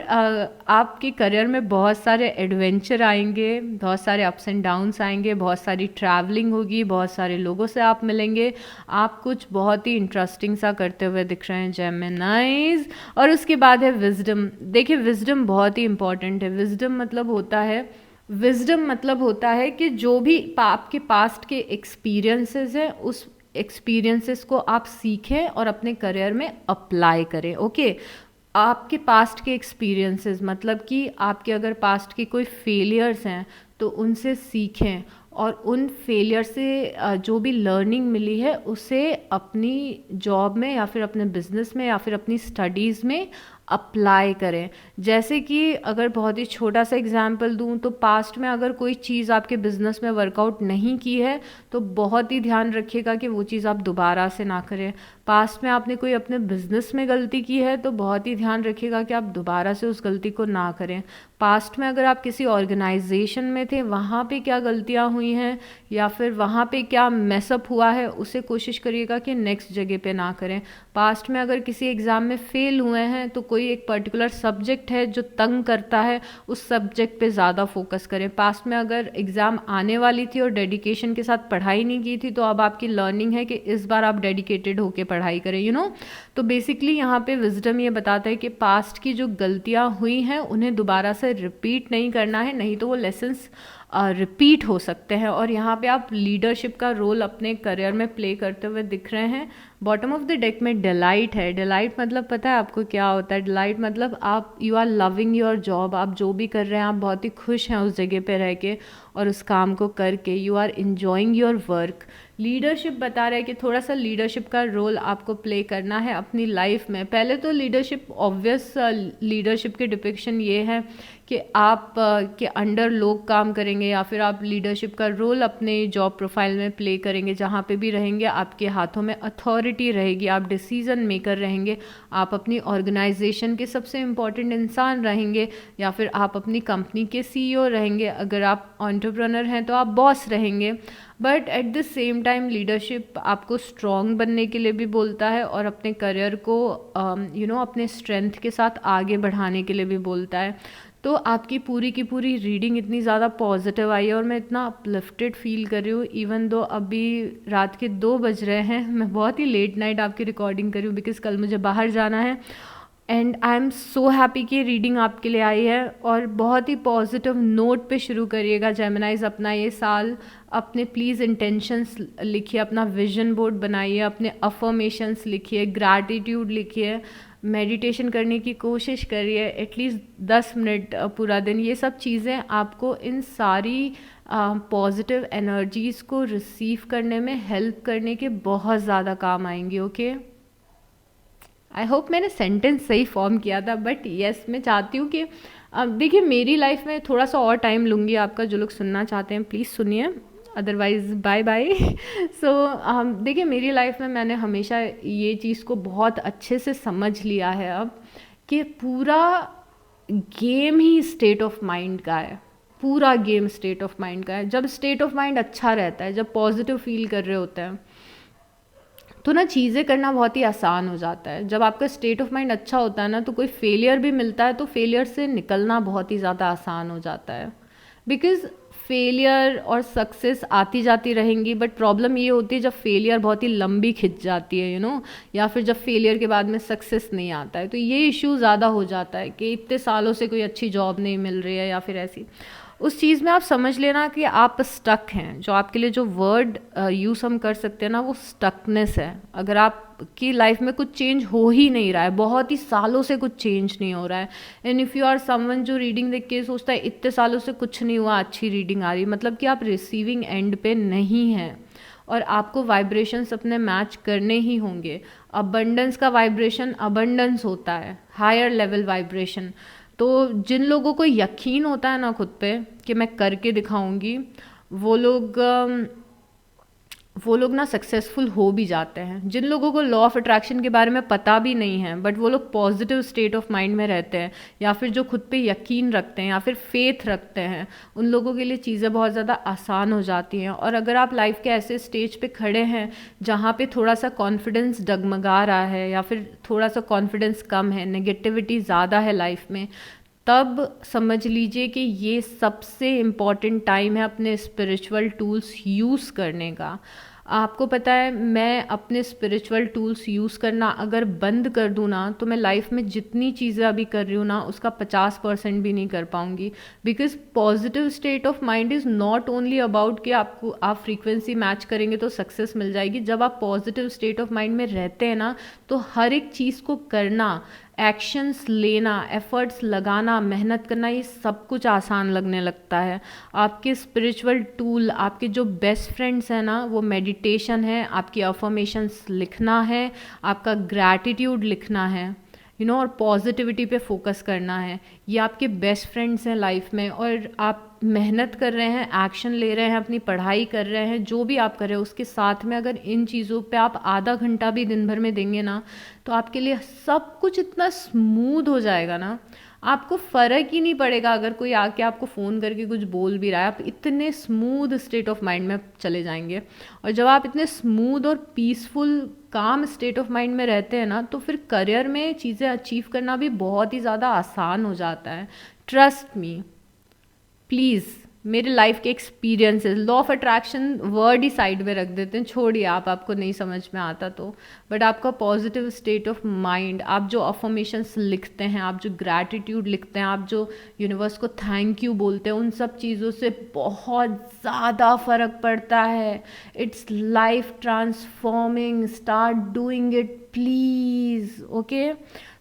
आपके करियर में बहुत सारे एडवेंचर आएंगे, बहुत सारे अप्स एंड डाउन्स आएंगे, बहुत सारी ट्रैवलिंग होगी, बहुत सारे लोगों से आप मिलेंगे। आप कुछ बहुत ही इंटरेस्टिंग सा करते हुए दिख रहे हैं जेमिनाइज। और उसके बाद है विजडम। देखिए विजडम बहुत ही इंपॉर्टेंट है। विजडम मतलब होता है कि जो भी आपके पास्ट के एक्सपीरियंसेस हैं उस एक्सपीरियंसेस को आप सीखें और अपने करियर में अप्लाई करें। ओके, आपके पास्ट के एक्सपीरियंसेस मतलब कि आपके अगर पास्ट के कोई फेलियर्स हैं तो उनसे सीखें, और उन फेलियर से जो भी लर्निंग मिली है उसे अपनी जॉब में, या फिर अपने बिजनेस में, या फिर अपनी स्टडीज़ में अप्लाई करें। जैसे कि अगर बहुत ही छोटा सा एग्जांपल दूं तो पास्ट में अगर कोई चीज़ आपके बिजनेस में वर्कआउट नहीं की है तो बहुत ही ध्यान रखिएगा कि वो चीज़ आप दोबारा से ना करें। पास्ट में आपने कोई अपने बिजनेस में गलती की है तो बहुत ही ध्यान रखिएगा कि आप दोबारा से उस गलती को ना करें। पास्ट में अगर आप किसी ऑर्गेनाइजेशन में थे वहाँ पे क्या गलतियाँ हुई हैं या फिर वहाँ पे क्या मैसअप हुआ है उसे कोशिश करिएगा कि नेक्स्ट जगह पे ना करें। पास्ट में अगर किसी एग्ज़ाम में फ़ेल हुए हैं तो कोई एक पर्टिकुलर सब्जेक्ट है जो तंग करता है उस सब्जेक्ट पे ज़्यादा फोकस करें। पास्ट में अगर एग्ज़ाम आने वाली थी और डेडिकेशन के साथ पढ़ाई नहीं की थी तो अब आपकी लर्निंग है कि इस बार आप डेडिकेटेड होकर पढ़ाई करें। तो बेसिकली यहाँ पे विजडम ये बताता है कि पास्ट की जो गलतियाँ हुई हैं उन्हें दोबारा से रिपीट नहीं करना है, नहीं तो वो लेसन्स रिपीट हो सकते हैं। और यहाँ पे आप लीडरशिप का रोल अपने करियर में प्ले करते हुए दिख रहे हैं। बॉटम ऑफ द डेक में डिलाइट है। डिलाइट मतलब पता है आपको क्या होता है? डिलाइट मतलब आप you are loving your job. आप जो भी कर रहे हैं आप बहुत ही खुश हैं उस जगह पे रह के और उस काम को करके। You are enjoying your work. Leadership बता रहा है कि थोड़ा सा लीडरशिप का रोल आपको प्ले करना है अपनी लाइफ में। पहले तो लीडरशिप ऑब्वियस लीडरशिप के डिपिक्शन ये है कि आप के अंडर लोग काम करेंगे या फिर आप लीडरशिप का रोल अपने जॉब प्रोफाइल में प्ले करेंगे। जहाँ पे भी रहेंगे आपके हाथों में अथॉरिटी रहेगी, आप डिसीज़न मेकर रहेंगे, आप अपनी ऑर्गेनाइजेशन के सबसे इम्पॉर्टेंट इंसान रहेंगे, या फिर आप अपनी कंपनी के सीईओ रहेंगे। अगर आप एंटरप्रेन्योर हैं तो आप बॉस रहेंगे। But at the same time leadership आपको स्ट्रॉन्ग बनने के लिए भी बोलता है और अपने करियर को अपने स्ट्रेंथ के साथ आगे बढ़ाने के लिए भी बोलता है। तो आपकी पूरी की पूरी रीडिंग इतनी ज़्यादा पॉजिटिव आई है और मैं इतना अपलिफ्टेड फील कर रही हूँ। इवन दो अभी रात के 2 बज रहे हैं, मैं बहुत ही लेट नाइट आपकी रिकॉर्डिंग कर रही हूँ बिकॉज़ कल मुझे बाहर जाना है। And I am so happy कि रीडिंग आपके लिए आई है। और बहुत ही पॉजिटिव नोट पे शुरू करिएगा जेमिनाइज अपना ये साल। अपने प्लीज़ इंटेंशंस लिखिए, अपना विजन बोर्ड बनाइए, अपने अफर्मेशंस लिखिए, ग्रैटिट्यूड लिखिए, मेडिटेशन करने की कोशिश करिए एटलीस्ट 10 मिनट पूरा दिन। ये सब चीज़ें आपको इन सारी पॉजिटिव एनर्जीज़ को रिसीव करने में हेल्प करने के बहुत ज़्यादा काम आएंगी। ओके, आई होप मैंने सेंटेंस सही फॉर्म किया था। बट येस, मैं चाहती हूँ कि देखिए मेरी लाइफ में थोड़ा सा और टाइम लूँगी आपका। जो लोग सुनना चाहते हैं प्लीज़ सुनिए, अदरवाइज़ बाय बाय। सो देखिए मेरी लाइफ में मैंने हमेशा ये चीज़ को बहुत अच्छे से समझ लिया है अब कि पूरा game he state of mind का है। पूरा गेम स्टेट ऑफ माइंड का है। जब स्टेट ऑफ माइंड अच्छा रहता है, जब पॉजिटिव फील कर रहे होते हैं, तो ना चीज़ें करना बहुत ही आसान हो जाता है। जब आपका स्टेट ऑफ माइंड अच्छा होता है ना, तो कोई फेलियर भी मिलता है तो फेलियर से निकलना बहुत ही ज़्यादा आसान हो जाता है। बिकॉज़ फेलियर और सक्सेस आती जाती रहेंगी, बट प्रॉब्लम ये होती है जब फेलियर बहुत ही लंबी खिंच जाती है या फिर जब फेलियर के बाद में सक्सेस नहीं आता है, तो ये इशू ज़्यादा हो जाता है कि इतने सालों से कोई अच्छी जॉब नहीं मिल रही है या फिर ऐसी। उस चीज़ में आप समझ लेना कि आप स्टक हैं। जो आपके लिए जो वर्ड यूज़ हम कर सकते हैं ना, वो स्टकनेस है। अगर आपकी लाइफ में कुछ चेंज हो ही नहीं रहा है, बहुत ही सालों से कुछ चेंज नहीं हो रहा है, and if you are someone जो रीडिंग देख के सोचता है इतने सालों से कुछ नहीं हुआ, अच्छी रीडिंग आ रही, मतलब कि आप रिसीविंग एंड पे नहीं हैं और आपको वाइब्रेशंस अपने मैच करने ही होंगे। अबंडेंस का वाइब्रेशन अबंडेंस होता है, हायर लेवल वाइब्रेशन। तो जिन लोगों को यकीन होता है ना खुद पे कि मैं करके दिखाऊंगी, वो लोग ना सक्सेसफुल हो भी जाते हैं। जिन लोगों को लॉ ऑफ अट्रैक्शन के बारे में पता भी नहीं है, बट वो लोग पॉजिटिव स्टेट ऑफ माइंड में रहते हैं या फिर जो खुद पे यकीन रखते हैं या फिर फेथ रखते हैं, उन लोगों के लिए चीज़ें बहुत ज़्यादा आसान हो जाती हैं। और अगर आप लाइफ के ऐसे स्टेज पे खड़े हैं जहाँ पे थोड़ा सा कॉन्फिडेंस डगमगा रहा है या फिर थोड़ा सा कॉन्फिडेंस कम है, नेगेटिविटी ज़्यादा है लाइफ में, तब समझ लीजिए कि ये सबसे इम्पॉर्टेंट टाइम है अपने स्पिरिचुअल टूल्स यूज़ करने का। आपको पता है, मैं अपने स्पिरिचुअल टूल्स यूज़ करना अगर बंद कर दूँ ना, तो मैं लाइफ में जितनी चीज़ें अभी कर रही हूँ ना, उसका 50% भी नहीं कर पाऊँगी। Because positive state of mind is not only about कि आप फ्रीक्वेंसी मैच करेंगे तो सक्सेस मिल जाएगी। जब आप पॉजिटिव स्टेट ऑफ माइंड में रहते हैं ना, तो हर एक चीज़ को करना, एक्शंस लेना, एफर्ट्स लगाना, मेहनत करना, ये सब कुछ आसान लगने लगता है। आपके स्पिरिचुअल टूल, आपके जो बेस्ट फ्रेंड्स हैं ना, वो मेडिटेशन है, आपकी अफर्मेशंस लिखना है, आपका ग्रैटिट्यूड लिखना है, और पॉजिटिविटी पे फोकस करना है। ये आपके बेस्ट फ्रेंड्स हैं लाइफ में। और आप मेहनत कर रहे हैं, एक्शन ले रहे हैं, अपनी पढ़ाई कर रहे हैं, जो भी आप कर रहे हैं उसके साथ में अगर इन चीज़ों पे आप आधा घंटा भी दिन भर में देंगे ना, तो आपके लिए सब कुछ इतना स्मूथ हो जाएगा ना, आपको फ़र्क ही नहीं पड़ेगा अगर कोई आके आपको फ़ोन करके कुछ बोल भी रहा है। आप इतने स्मूथ स्टेट ऑफ माइंड में चले जाएंगे। और जब आप इतने स्मूथ और पीसफुल काम स्टेट ऑफ माइंड में रहते हैं ना, तो फिर करियर में चीज़ें अचीव करना भी बहुत ही ज़्यादा आसान हो जाता है। Trust me, please. मेरे लाइफ के experiences, law of attraction word he side में रख देते हैं, छोड़िए, आपको नहीं समझ में आता तो। बट आपका पॉजिटिव स्टेट ऑफ माइंड, आप जो अफर्मेशंस लिखते हैं, आप जो ग्रैटिट्यूड लिखते हैं, आप जो यूनिवर्स को थैंक यू बोलते हैं, उन सब चीज़ों से बहुत ज़्यादा फ़र्क पड़ता है। It's life transforming. Start doing it please. Okay,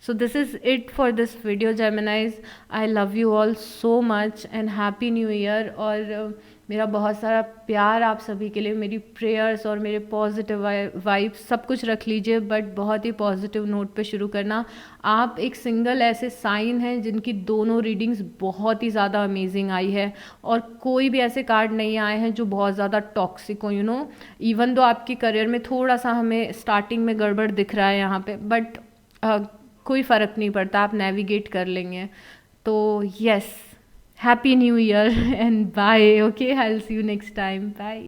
so this is it for this video, Geminis. I love you all so much and happy new year। और मेरा बहुत सारा प्यार आप सभी के लिए, मेरी प्रेयर्स और मेरे पॉजिटिव वाइब्स सब कुछ रख लीजिए, बट बहुत ही पॉजिटिव नोट पे शुरू करना। आप एक सिंगल ऐसे साइन हैं जिनकी दोनों रीडिंग्स बहुत ही ज़्यादा अमेजिंग आई है, और कोई भी ऐसे कार्ड नहीं आए हैं जो बहुत ज़्यादा टॉक्सिक हो, इवन दो आपके करियर में थोड़ा सा हमें स्टार्टिंग में गड़बड़ दिख रहा है यहाँ पे, बट कोई फ़र्क नहीं पड़ता, आप नेविगेट कर लेंगे। तो yes, happy new year and bye. Okay, I will see you next time, bye.